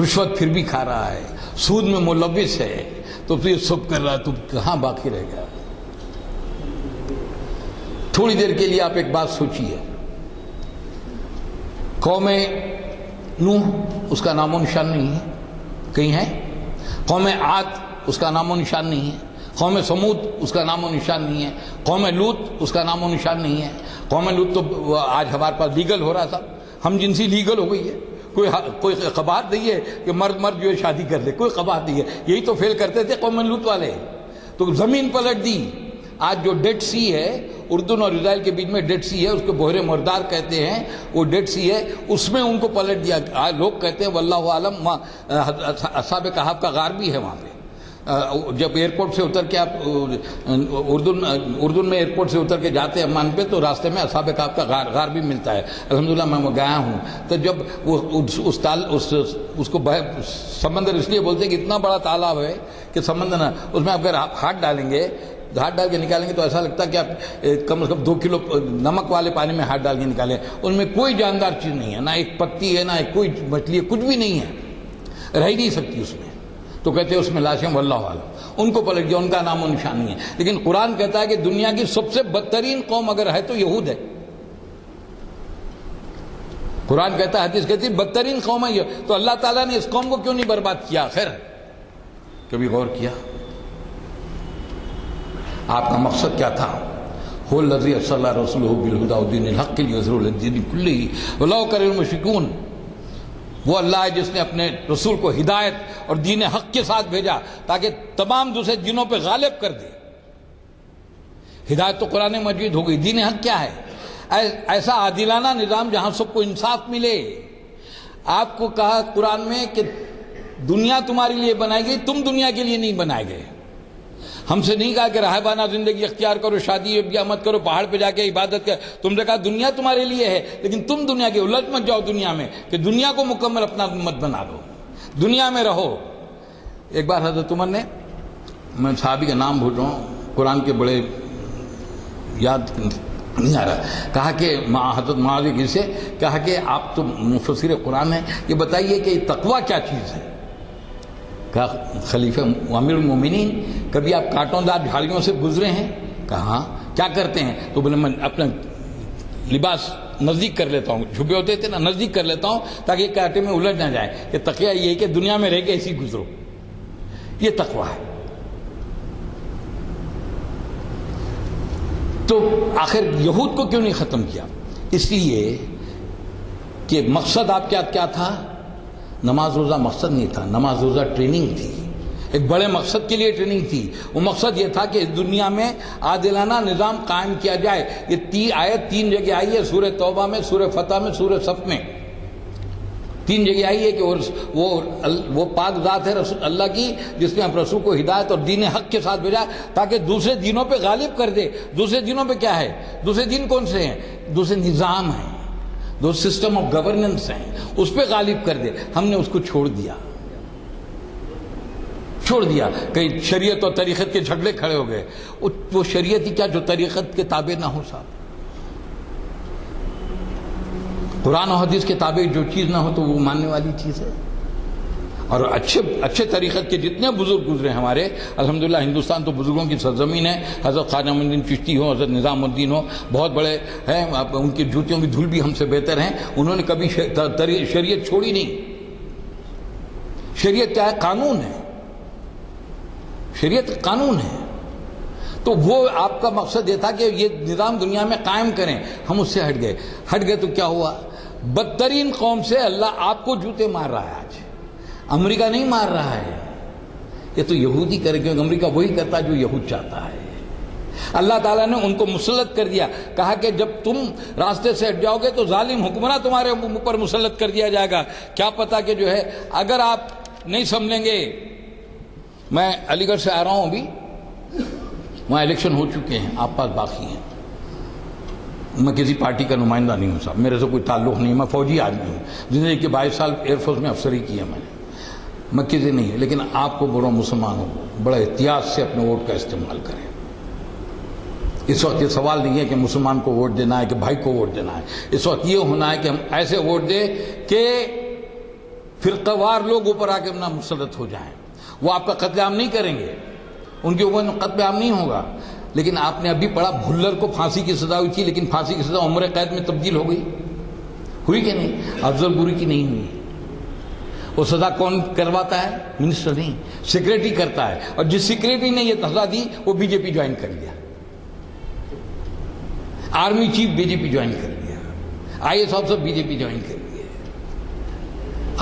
[SPEAKER 3] رشوت پھر بھی کھا رہا ہے, سود میں ملوث ہے, تو پھر سب کر رہا ہے, تو کہاں باقی رہ گیا؟ تھوڑی دیر کے لیے آپ ایک بات سوچیے, قوم نوح اس کا نام و نشان نہیں ہے, کہیں ہے؟ قوم عاد اس کا نام و نشان نہیں ہے, قوم سمود اس کا نام و نشان نہیں ہے, قوم لوط اس کا نام و نشان نہیں ہے. قوم لوط تو آج ہمارے پاس لیگل ہو رہا تھا, ہم جنسی لیگل ہو گئی ہے. کوئی قباحت نہیں ہے کہ مرد جو ہے شادی کر لے, کوئی قباحت نہیں ہے. یہی تو فیل کرتے تھے قوم لوط والے, تو زمین پلٹ دی. آج جو ڈیڈ سی ہے, اردن اور اسرائیل کے بیچ میں ڈیڈ سی ہے, اس کو بحر مردار کہتے ہیں, وہ ڈیڈ سی ہے, اس میں ان کو پلٹ دیا. آج لوگ کہتے ہیں واللہ عالم اصحاب کہف کا غار بھی ہے وہاں پہ. جب ایئرپورٹ سے اتر کے آپ اردن میں ایئرپورٹ سے اتر کے جاتے ہیں عمان پہ, تو راستے میں اصحاب کہف کا غار بھی ملتا ہے. الحمدللہ میں گیا ہوں. تو جب اس کو سمندر اس لیے بولتے ہیں کہ اتنا بڑا تالاب ہے کہ سمندر نہ, اس میں اگر ہاتھ ڈالیں گے, ہاتھ ڈال کے نکالیں گے تو ایسا لگتا ہے کہ آپ کم از کم 2 کلو نمک والے پانی میں ہاتھ ڈال کے نکالیں. ان میں کوئی جاندار چیز نہیں ہے, نہ ایک پتی ہے, نہ ایک کوئی مچھلی ہے, کچھ بھی نہیں ہے, رہ ہی نہیں سکتی اس میں. تو کہتے ہیں اس میں لاشیں واللہ عالم. ان کو پلٹ دیا, ان کا نام و نشان نہیں ہے. لیکن قرآن کہتا ہے کہ دنیا کی سب سے بدترین قوم اگر ہے تو یہود ہے. قرآن کہتا ہے, حدیث کہتی ہے بدترین قوم ہے یہ. تو اللہ تعالیٰ نے اس قوم کو کیوں نہیں برباد کیا؟ خیر کبھی غور کیا آپ کا مقصد کیا تھا؟ هو الذی ارسل رسولہ بالہدی ودین الحق لیظہرہ علی الدین کلہ ولو کرہ المشرکون. وہ اللہ ہے جس نے اپنے رسول کو ہدایت اور دین حق کے ساتھ بھیجا تاکہ تمام دوسرے دینوں پہ غالب کر دے. ہدایت تو قرآن مجید ہو گئی. دین حق کیا ہے؟ ایسا عادلانہ نظام جہاں سب کو انصاف ملے. آپ کو کہا قرآن میں کہ دنیا تمہارے لیے بنائی گئی, تم دنیا کے لیے نہیں بنائے گئے. ہم سے نہیں کہا کہ راہبانہ زندگی اختیار کرو, شادی بیاہ مت کرو, پہاڑ پہ جا کے عبادت کر. تم نے کہا دنیا تمہارے لیے ہے, لیکن تم دنیا کے الٹ مت جاؤ دنیا میں کہ دنیا کو مکمل اپنا مت بنا لو, دنیا میں رہو. ایک بار حضرت عمر نے, میں صحابی کا نام بھول رہا ہوں, قرآن کے بڑے یاد نہیں آ رہا, کہا کہ حضرت معاذ سے کہا کہ آپ تو مفسر قرآن ہیں, یہ بتائیے کہ تقویٰ کیا چیز ہے؟ کہا خلیفہ امیر المومنین کبھی آپ کانٹوں دار جھاڑیوں سے گزرے ہیں؟ کہا ہاں. کیا کرتے ہیں؟ تو بولے میں اپنا لباس نزدیک کر لیتا ہوں, چھپے ہوتے تھے نا, نزدیک کر لیتا ہوں تاکہ کانٹے میں الجھ نہ جائے. کہ تقویٰ یہ ہے کہ دنیا میں رہ کے ایسی گزرو, یہ تقویٰ ہے. تو آخر یہود کو کیوں نہیں ختم کیا؟ اس لیے کہ مقصد آپ کیا تھا؟ نماز روزہ مقصد نہیں تھا, نماز روزہ ٹریننگ تھی, ایک بڑے مقصد کے لیے ٹریننگ تھی. وہ مقصد یہ تھا کہ اس دنیا میں عادلانہ نظام قائم کیا جائے. یہ آیت 3 جگہ آئی ہے, سورہ توبہ میں, سورہ فتح میں, سورہ صف میں 3 جگہ آئی ہے کہ وہ پاک ذات ہے رسول اللہ کی جس نے اپنے رسول کو ہدایت اور دین حق کے ساتھ بھیجا تاکہ دوسرے دینوں پہ غالب کر دے. دوسرے دینوں پہ کیا ہے؟ دوسرے دین کون سے ہیں؟ دوسرے نظام ہیں, دو سسٹم آف گورننس ہیں, اس پہ غالب کر دے. ہم نے اس کو چھوڑ دیا. کہیں شریعت اور طریقت کے جھگڑے کھڑے ہو گئے. وہ شریعت ہی کیا جو طریقت کے تابع نہ ہو صاحب. قرآن و حدیث کے تابع جو چیز نہ ہو تو وہ ماننے والی چیز ہے. اور اچھے طریقت کے جتنے بزرگ گزرے ہمارے, الحمدللہ ہندوستان تو بزرگوں کی سرزمین ہے. حضرت خواجہ معین الدین چشتی ہو, حضرت نظام الدین ہو, بہت بڑے ہیں, ان کی جوتیوں کی دھول بھی ہم سے بہتر ہیں. انہوں نے کبھی شریعت چھوڑی نہیں. شریعت کیا ہے؟ قانون ہے. شریعت قانون ہے. تو وہ آپ کا مقصد یہ تھا کہ یہ نظام دنیا میں قائم کریں. ہم اس سے ہٹ گئے تو کیا ہوا؟ بدترین قوم سے اللہ آپ کو جوتے مار رہا ہے آج. امریکہ نہیں مار رہا ہے, یہ تو یہودی کرے, کیونکہ امریکہ وہی کرتا ہے جو یہود چاہتا ہے. اللہ تعالیٰ نے ان کو مسلط کر دیا, کہا کہ جب تم راستے سے ہٹ جاؤ گے تو ظالم حکمراں تمہارے اوپر مسلط کر دیا جائے گا. کیا پتا کہ جو ہے اگر آپ نہیں سمجھیں گے. میں علی گڑھ سے آ رہا ہوں, ابھی وہاں الیکشن ہو چکے ہیں, آپ پاس باقی ہیں. میں کسی پارٹی کا نمائندہ نہیں ہوں صاحب, میرے سے کوئی تعلق نہیں, میں فوجی آدمی ہوں, زندگی کے 22 سال ایئر فورس میں افسری کی ہے میں نے, میں کسی نہیں ہے. لیکن آپ کو بولو مسلمانوں کو بڑا احتیاط سے اپنے ووٹ کا استعمال کریں. اس وقت یہ سوال نہیں ہے کہ مسلمان کو ووٹ دینا ہے کہ بھائی کو ووٹ دینا ہے. اس وقت یہ ہونا ہے کہ ہم ایسے ووٹ دیں کہ فرقہ وار لوگ اوپر آ کے نہ مسلط ہو جائیں. وہ آپ کا قتل عام نہیں کریں گے, ان کے اوپر قتل عام نہیں ہوگا. لیکن آپ نے ابھی پڑھا بھلر کو پھانسی کی سزا ہوئی تھی, لیکن پھانسی کی سزا عمر قید میں تبدیل ہو گئی, ہوئی کہ نہیں؟ افضل گوری کی نہیں ہوئی. وہ سزا کون کرواتا ہے؟ منسٹر نہیں, سیکریٹری کرتا ہے. اور جس سیکریٹری نے یہ سزا دی وہ بی جے پی جوائن کر لیا, آرمی چیف بی جے پی جوائن کر لیا, I S officer B J P join کر لیا.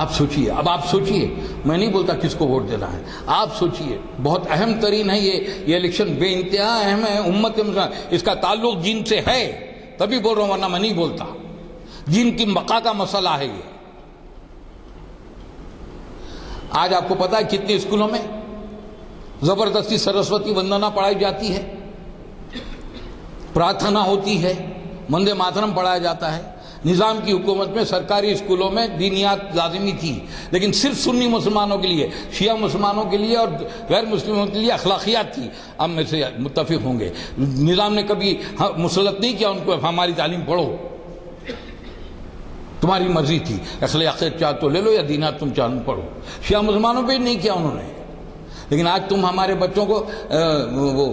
[SPEAKER 3] آپ سوچئے, اب آپ سوچئے, میں نہیں بولتا کس کو ووٹ دینا ہے, آپ سوچئے. بہت اہم ترین ہے یہ الیکشن, بے انتہا اہم ہے. امت مسلمان اس کا تعلق دین سے ہے, تبھی بول رہا ہوں, ورنہ میں نہیں بولتا. دین کی بقا کا مسئلہ ہے یہ. آج آپ کو پتا ہے کتنے اسکولوں میں زبردستی سرسوتی وندنا پڑھائی جاتی ہے, پرارتھنا ہوتی ہے, وندے ماترم پڑھایا جاتا ہے. نظام کی حکومت میں سرکاری اسکولوں میں دینیات لازمی تھی, لیکن صرف سنی مسلمانوں کے لیے, شیعہ مسلمانوں کے لیے اور غیر مسلموں کے لیے اخلاقیات تھی. ہم میں سے متفق ہوں گے, نظام نے کبھی مسلط نہیں کیا ان کو ہماری تعلیم پڑھو, تمہاری مرضی تھی, اخلاقیات چاہ تو لے لو یا دینیات تم چاہ پڑھو. شیعہ مسلمانوں پہ نہیں کیا انہوں نے. لیکن آج تم ہمارے بچوں کو وہ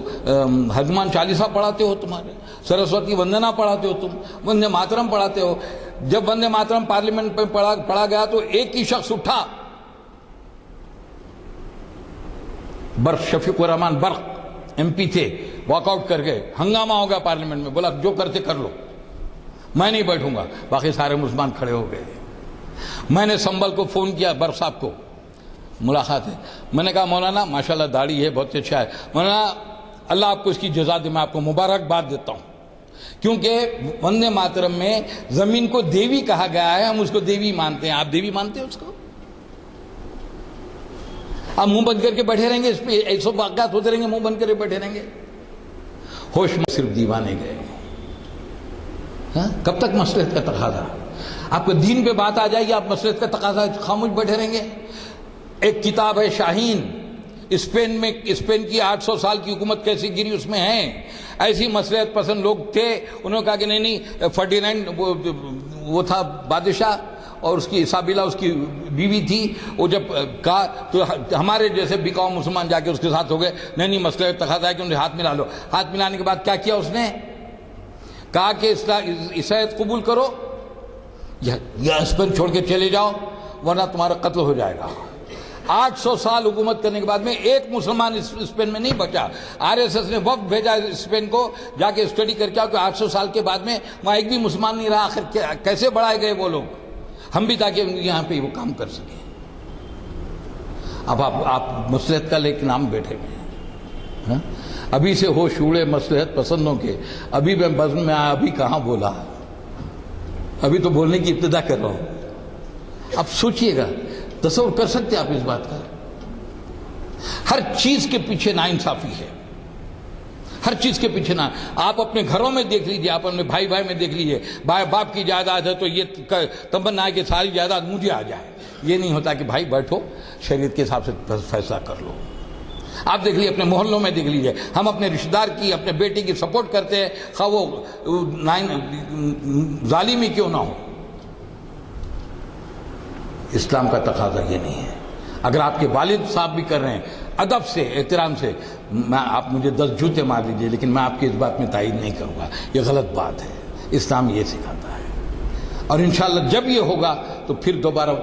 [SPEAKER 3] ہنومان چالیسا پڑھاتے ہو, تمہارے سرسوتی وندنا پڑھاتے ہو, تم وندے ماترم پڑھاتے ہو. جب وندے ماترم پارلیمنٹ میں پڑھا گیا تو ایک ہی شخص اٹھا, برق, شفیق الرحمان برق ایم پی تھے, واک آؤٹ کر گئے, ہنگامہ ہو گیا پارلیمنٹ میں, بولا جو کرتے کر لو, میں نہیں بیٹھوں گا. باقی سارے مسلمان کھڑے ہو گئے. میں نے سنبل کو فون کیا, برق صاحب کو, ملاقات ہے. میں نے کہا مولانا ماشاءاللہ داڑھی ہے, بہت اچھا ہے, مولانا اللہ آپ کو اس کی جزا دے, میں آپ کو مبارکباد دیتا ہوں, کیونکہ وندے ماترم میں زمین کو دیوی کہا گیا ہے, ہم اس کو دیوی مانتے ہیں. آپ دیوی مانتے ہیں اس کو؟ آپ منہ بند کر کے بیٹھے رہیں گے, اس پہ ایسے واقعات ہوتے رہیں گے, منہ بند کر کے بیٹھے رہیں گے. ہوش میں صرف دیوانے گئے. کب تک مصلحت کا تقاضا؟ آپ کو دین پہ بات آ جائے گی, آپ مصلحت کا تقاضا خاموش بیٹھے رہیں گے. ایک کتاب ہے شاہین, اسپین کی 800 سال کی حکومت کیسی گری, اس میں ہیں ایسی مصلحت پسند لوگ تھے. انہوں نے کہا کہ نہیں, فرڈینینڈ وہ تھا بادشاہ, اور اس کی اسابیلا اس کی بیوی تھی. وہ جب کہا تو ہمارے جیسے بکاؤ مسلمان جا کے اس کے ساتھ ہو گئے, نہیں مصلحت تقاضا ہے کہ انہیں ہاتھ ملا لو. ہاتھ ملانے کے بعد کیا کیا اس نے؟ کہا کہ عیسائیت قبول کرو یا اسپین چھوڑ کے چلے جاؤ, ورنہ تمہارا قتل ہو جائے گا. 800 سال حکومت کرنے کے بعد میں ایک مسلمان اسپین میں نہیں بچا. آر ایس ایس نے وفد بھیجا اسپین کو, جا کے اسٹڈی کر کے آؤ کہ 800 سال کے بعد میں وہاں ایک بھی مسلمان نہیں رہا. آخر کیسے بڑھائے گئے وہ لوگ, ہم بھی تاکہ یہاں پہ وہ کام کر سکیں. اب آپ مصلحت کا لے کے نام بیٹھے ہوئے ہیں. ابھی سے ہوش اڑے مصلحت پسندوں کے. ابھی میں بزم میں آیا, ابھی کہاں بولا, ابھی تو بولنے کی ابتدا کر رہا ہوں. اب سوچئے گا, تصور کر سکتے آپ اس بات کا؟ ہر چیز کے پیچھے ناانصافی ہے, ہر چیز کے پیچھے نہ. آپ اپنے گھروں میں دیکھ لیجئے, آپ اپنے بھائی میں دیکھ لیجئے. باپ کی جائیداد ہے تو یہ تمنا ہے کہ ساری جائیداد مجھے آ جائے. یہ نہیں ہوتا کہ بھائی بیٹھو, شریعت کے حساب سے فیصلہ کر لو. آپ دیکھ لیجئے, اپنے محلوں میں دیکھ لیجئے, ہم اپنے رشتہ دار کی, اپنے بیٹے کی سپورٹ کرتے ہیں, خواہ وہ ظالمی کیوں نہ ہو. اسلام کا تقاضا یہ نہیں ہے. اگر آپ کے والد صاحب بھی کر رہے ہیں ادب سے, احترام سے, آپ مجھے 10 جوتے مار لیجئے, لیکن میں آپ کی اس بات میں تائید نہیں کروں گا. یہ غلط بات ہے. اسلام یہ سکھاتا ہے. اور انشاءاللہ جب یہ ہوگا تو پھر دوبارہ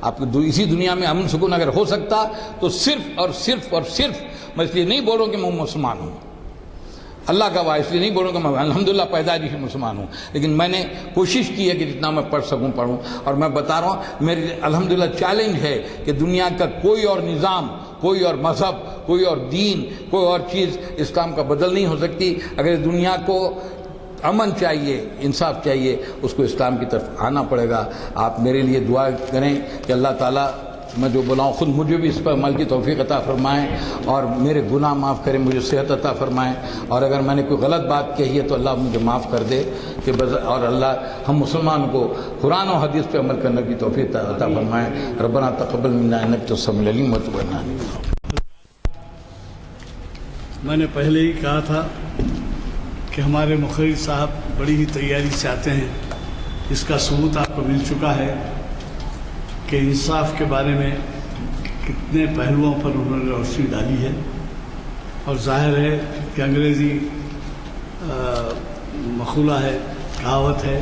[SPEAKER 3] آپ کو اسی دنیا میں امن سکون اگر ہو سکتا تو صرف اور صرف اور صرف, میں اس لیے نہیں بول رہا ہوں کہ میں مسلمان ہوں, اللہ کا واعث نہیں بولوں گا، میں الحمدللہ پیدائشی مسلمان ہوں، لیکن میں نے کوشش کی ہے کہ جتنا میں پڑھ سکوں پڑھوں، اور میں بتا رہا ہوں میری الحمدللہ چیلنج ہے کہ دنیا کا کوئی اور نظام، کوئی اور مذہب، کوئی اور دین، کوئی اور چیز اسلام کا بدل نہیں ہو سکتی۔ اگر دنیا کو امن چاہیے، انصاف چاہیے، اس کو اسلام کی طرف آنا پڑے گا۔ آپ میرے لیے دعا کریں کہ اللہ تعالیٰ میں جو بلاؤں خود مجھے بھی اس پر عمل کی توفیق عطا فرمائیں، اور میرے گناہ معاف کریں، مجھے صحت عطا فرمائیں، اور اگر میں نے کوئی غلط بات کہی ہے تو اللہ مجھے معاف کر دے، کہ اور اللہ ہم مسلمان کو قرآن و حدیث پہ عمل کرنے کی توفیق عطا فرمائیں۔ ربنا تقبل منا انک انت السمیع العلیم وتب علینا۔
[SPEAKER 2] میں نے پہلے ہی کہا تھا کہ ہمارے مخرج صاحب بڑی ہی تیاری سے آتے ہیں، اس کا ثبوت آپ کو مل چکا ہے کہ انصاف کے بارے میں کتنے پہلوؤں پر انہوں نے روشنی ڈالی ہے، اور ظاہر ہے کہ انگریزی مقولہ ہے، کہاوت ہے،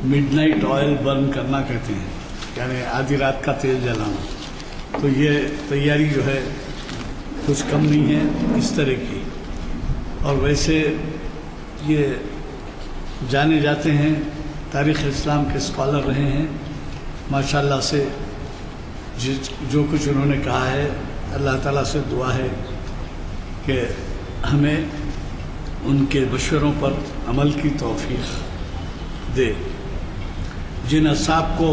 [SPEAKER 2] مڈ نائٹ آئل برن کرنا کہتے ہیں، یعنی آدھی رات کا تیل جلانا۔ تو یہ تیاری جو ہے کچھ کم نہیں ہے اس طرح کی، اور ویسے یہ جانے جاتے ہیں، تاریخ اسلام کے اسکالر رہے ہیں ماشاءاللہ سے۔ جو کچھ انہوں نے کہا ہے، اللہ تعالیٰ سے دعا ہے کہ ہمیں ان کے مشوروں پر عمل کی توفیق دے۔ جن اصحاب کو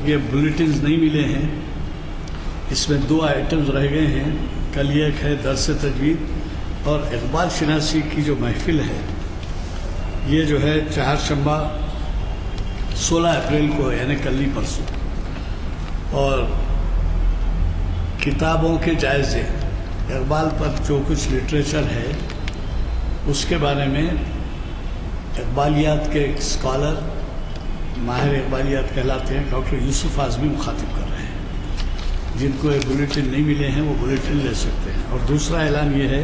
[SPEAKER 2] یہ بلیٹنز نہیں ملے ہیں، اس میں 2 آئٹمز رہ گئے ہیں۔ کل ایک ہے درس تجوید، اور اقبال شناسی کی جو محفل ہے، یہ جو ہے چہارشنبہ 16 اپریل کو، یعنی کل ہی پرسوں۔ اور کتابوں کے جائزے، اقبال پر جو کچھ لٹریچر ہے اس کے بارے میں اقبالیات کے ایک اسکالر، ماہر اقبالیات کہلاتے ہیں، ڈاکٹر یوسف اعظمی مخاطب کر رہے ہیں۔ جن کو یہ بلیٹن نہیں ملے ہیں وہ بلیٹن لے سکتے ہیں۔ اور دوسرا اعلان یہ ہے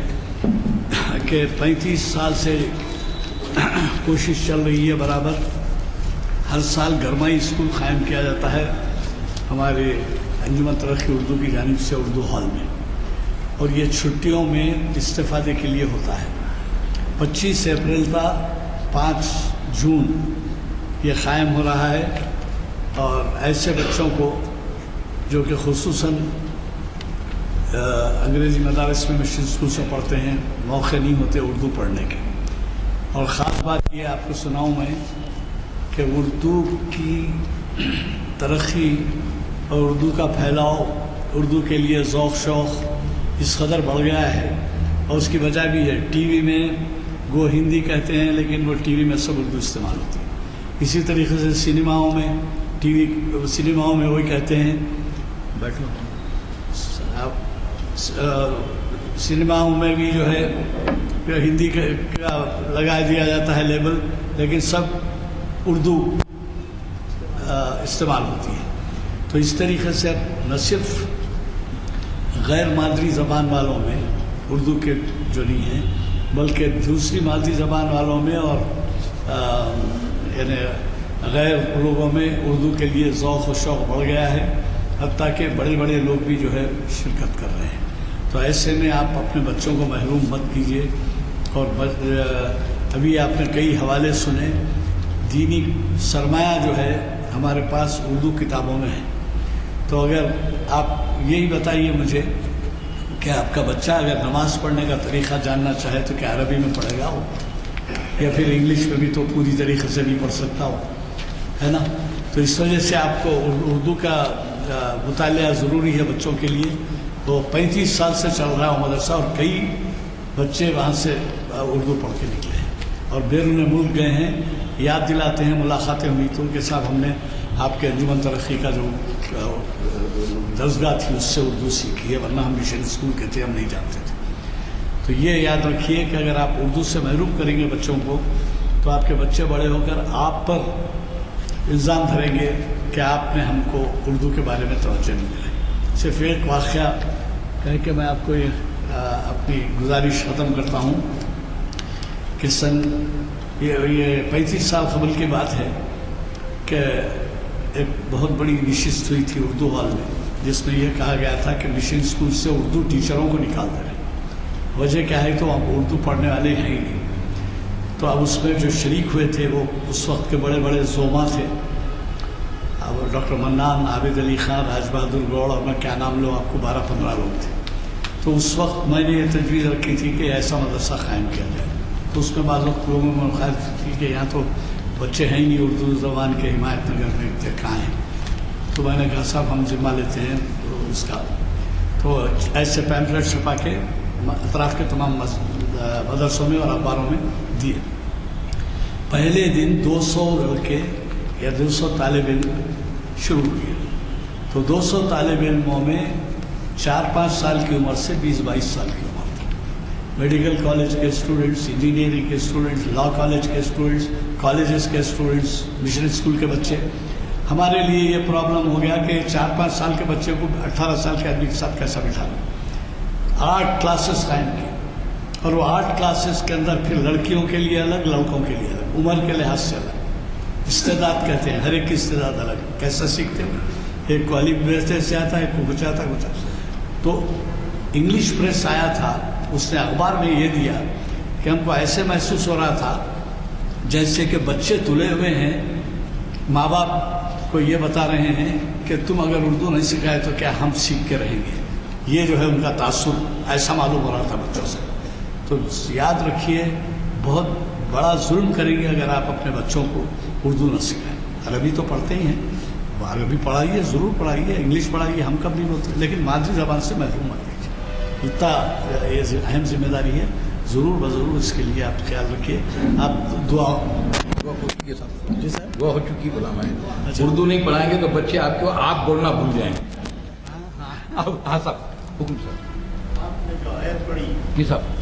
[SPEAKER 2] کہ 35 سال سے کوشش چل رہی ہے برابر، ہر سال گرمائی اسکول قائم کیا جاتا ہے ہمارے انجمن ترقی اردو کی جانب سے اردو ہال میں، اور یہ چھٹیوں میں استفادے کے لیے ہوتا ہے۔ 25 اپریل تا 5 جون یہ قائم ہو رہا ہے، اور ایسے بچوں کو جو کہ خصوصاً انگریزی مدارس میں مشن اسکول سے پڑھتے ہیں، موقع نہیں ہوتے اردو پڑھنے کے۔ اور خاص بات یہ آپ کو سناؤں میں کہ اردو کی ترقی اور اردو کا پھیلاؤ، اردو کے لیے ذوق شوق اس قدر بڑھ گیا ہے، اور اس کی وجہ بھی ہے ٹی وی میں گو ہندی کہتے ہیں، لیکن وہ ٹی وی میں سب اردو استعمال ہوتی ہے۔ اسی طریقے سے سنیماؤں میں سنیماؤں میں وہی کہتے ہیں، بیٹھو، سنیماؤں میں بھی جو ہے ہندی کا لگا دیا جاتا ہے لیبل، لیکن سب اردو استعمال ہوتی ہے۔ تو اس طریقے سے نہ صرف غیر مادری زبان والوں میں اردو کے جو نہیں ہیں، بلکہ دوسری مادری زبان والوں میں اور یعنی غیر لوگوں میں اردو کے لیے ذوق و شوق بڑھ گیا ہے، حتیٰ کہ بڑے بڑے لوگ بھی جو ہے شرکت کر رہے ہیں۔ تو ایسے میں آپ اپنے بچوں کو محروم مت کیجیے۔ اور ابھی آپ نے کئی حوالے سنے، دینی سرمایہ جو ہے ہمارے پاس اردو کتابوں میں ہے۔ تو اگر آپ یہی بتائیے مجھے کہ آپ کا بچہ اگر نماز پڑھنے کا طریقہ جاننا چاہے تو کیا عربی میں پڑھے گا وہ، یا پھر انگلش میں بھی تو پوری طریقے سے نہیں پڑھ سکتا ہو، ہے نا؟ تو اس وجہ سے آپ کو اردو کا مطالعہ ضروری ہے بچوں کے لیے۔ وہ 35 سال سے چل رہا ہے مدرسہ، اور کئی بچے وہاں سے اردو پڑھ کے نکلے ہیں اور بیرون ملک گئے ہیں، یاد دلاتے ہیں، ملاقاتیں ہوئی تو ان کے ساتھ ہم نے آپ کے انجمن ترقی کا جو درسگاہ تھی اس سے اردو سیکھی ہے، ورنہ ہم مشن اسکول کہتے ہم نہیں جانتے تھے۔ تو یہ یاد رکھیے کہ اگر آپ اردو سے محروم کریں گے بچوں کو تو آپ کے بچے بڑے ہو کر آپ پر الزام دھریں گے کہ آپ نے ہم کو اردو کے بارے میں توجہ نہیں دلائی۔ صرف ایک واقعہ کہہ کے میں آپ کو اپنی گزارش ختم کرتا ہوں کہ یہ 35 سال قبل کی بات ہے کہ ایک بہت بڑی نشست ہوئی تھی اردو ہال میں، جس میں یہ کہا گیا تھا کہ مشن اسکول سے اردو ٹیچروں کو نکال دیں، وجہ کیا ہے تو اب اردو پڑھنے والے ہیں ہی نہیں. تو اب اس میں جو شریک ہوئے تھے وہ اس وقت کے بڑے بڑے زوما تھے. اب ڈاکٹر منان، عابد علی خان، راج بہادر گوڑ اور میں کیا نام لوں آپ کو، 12-15 لوگ تھے. تو اس وقت میں نے یہ تجویز رکھی تھی کہ ایسا مدرسہ قائم کیا جائے. تو اس میں بعض وقت لوگوں میں مخالفت تھی کہ یہاں تو بچے ہیں ہی نہیں اردو زبان کے، حمایت نگر میں کہاں ہیں. تو میں نے کہا صاحب ہم ذمہ لیتے ہیں اس کا. تو ایسے پیمفلیٹ چھپا کے اطراف کے تمام مدرسوں میں اور اخباروں میں دیے. پہلے دن 200 لڑکے یا 200 طالب علم شروع کیے. تو 200 طالب علموں میں 4-5 سال کی عمر سے 20-22 سال کی عمر تھی. میڈیکل کالج کے اسٹوڈنٹس، انجینئرنگ کے اسٹوڈنٹس، لا کالج کے اسٹوڈنٹس، کالجز کے اسٹوڈنٹس، مشن اسکول کے بچے. ہمارے لیے یہ پرابلم ہو گیا کہ 4-5 سال کے بچے کو 18 سال کے آدمی کے ساتھ کیسا بٹھانا. 8 کلاسز قائم کی، اور وہ 8 کلاسز کے اندر پھر لڑکیوں کے لیے الگ، لڑکوں کے لیے الگ، عمر کے لحاظ سے الگ. استعداد کہتے ہیں، ہر ایک کی استعداد الگ. کیسا سیکھتے ہیں؟ ایک کو علی بیرتے سے آتا ہے، ایک کو کچھ آتا ہے، کچھ آتا. تو انگلش پریس آیا تھا، اس نے اخبار میں یہ دیا کہ ہم کو ایسے محسوس ہو رہا تھا جیسے کہ بچے تلے ہوئے ہیں، ماں باپ کو یہ بتا رہے ہیں کہ تم اگر اردو نہیں سکھائے تو کیا ہم سیکھ کے رہیں گے. یہ جو ہے ان کا تاثر ایسا معلوم ہو رہا تھا بچوں سے. تو یاد رکھیے، بہت بڑا ظلم کریں گے اگر آپ اپنے بچوں کو اردو نہ سکھائیں. عربی تو پڑھتے ہی ہیں، عربی پڑھائیے، ضرور پڑھائیے، انگلش پڑھائیے، ہم کب نہیں بولتے، لیکن مادری زبان سے محروم مت کیجیے. اتنا یہ اہم ذمہ داری ہے. ضرور بضرور اس کے لیے آپ خیال رکھیے. آپ دعا
[SPEAKER 3] ہو چکی ہے صاحب،
[SPEAKER 2] جی سر،
[SPEAKER 3] وہ ہو چکی غلام ہے.
[SPEAKER 2] اچھا.
[SPEAKER 3] اردو نہیں پڑھائیں گے تو بچے آپ کو آپ بولنا بھول جائیں گے. ہاں صاحب، حکم صاحب.
[SPEAKER 1] آپ نے جو آیت پڑھی
[SPEAKER 3] جی صاحب.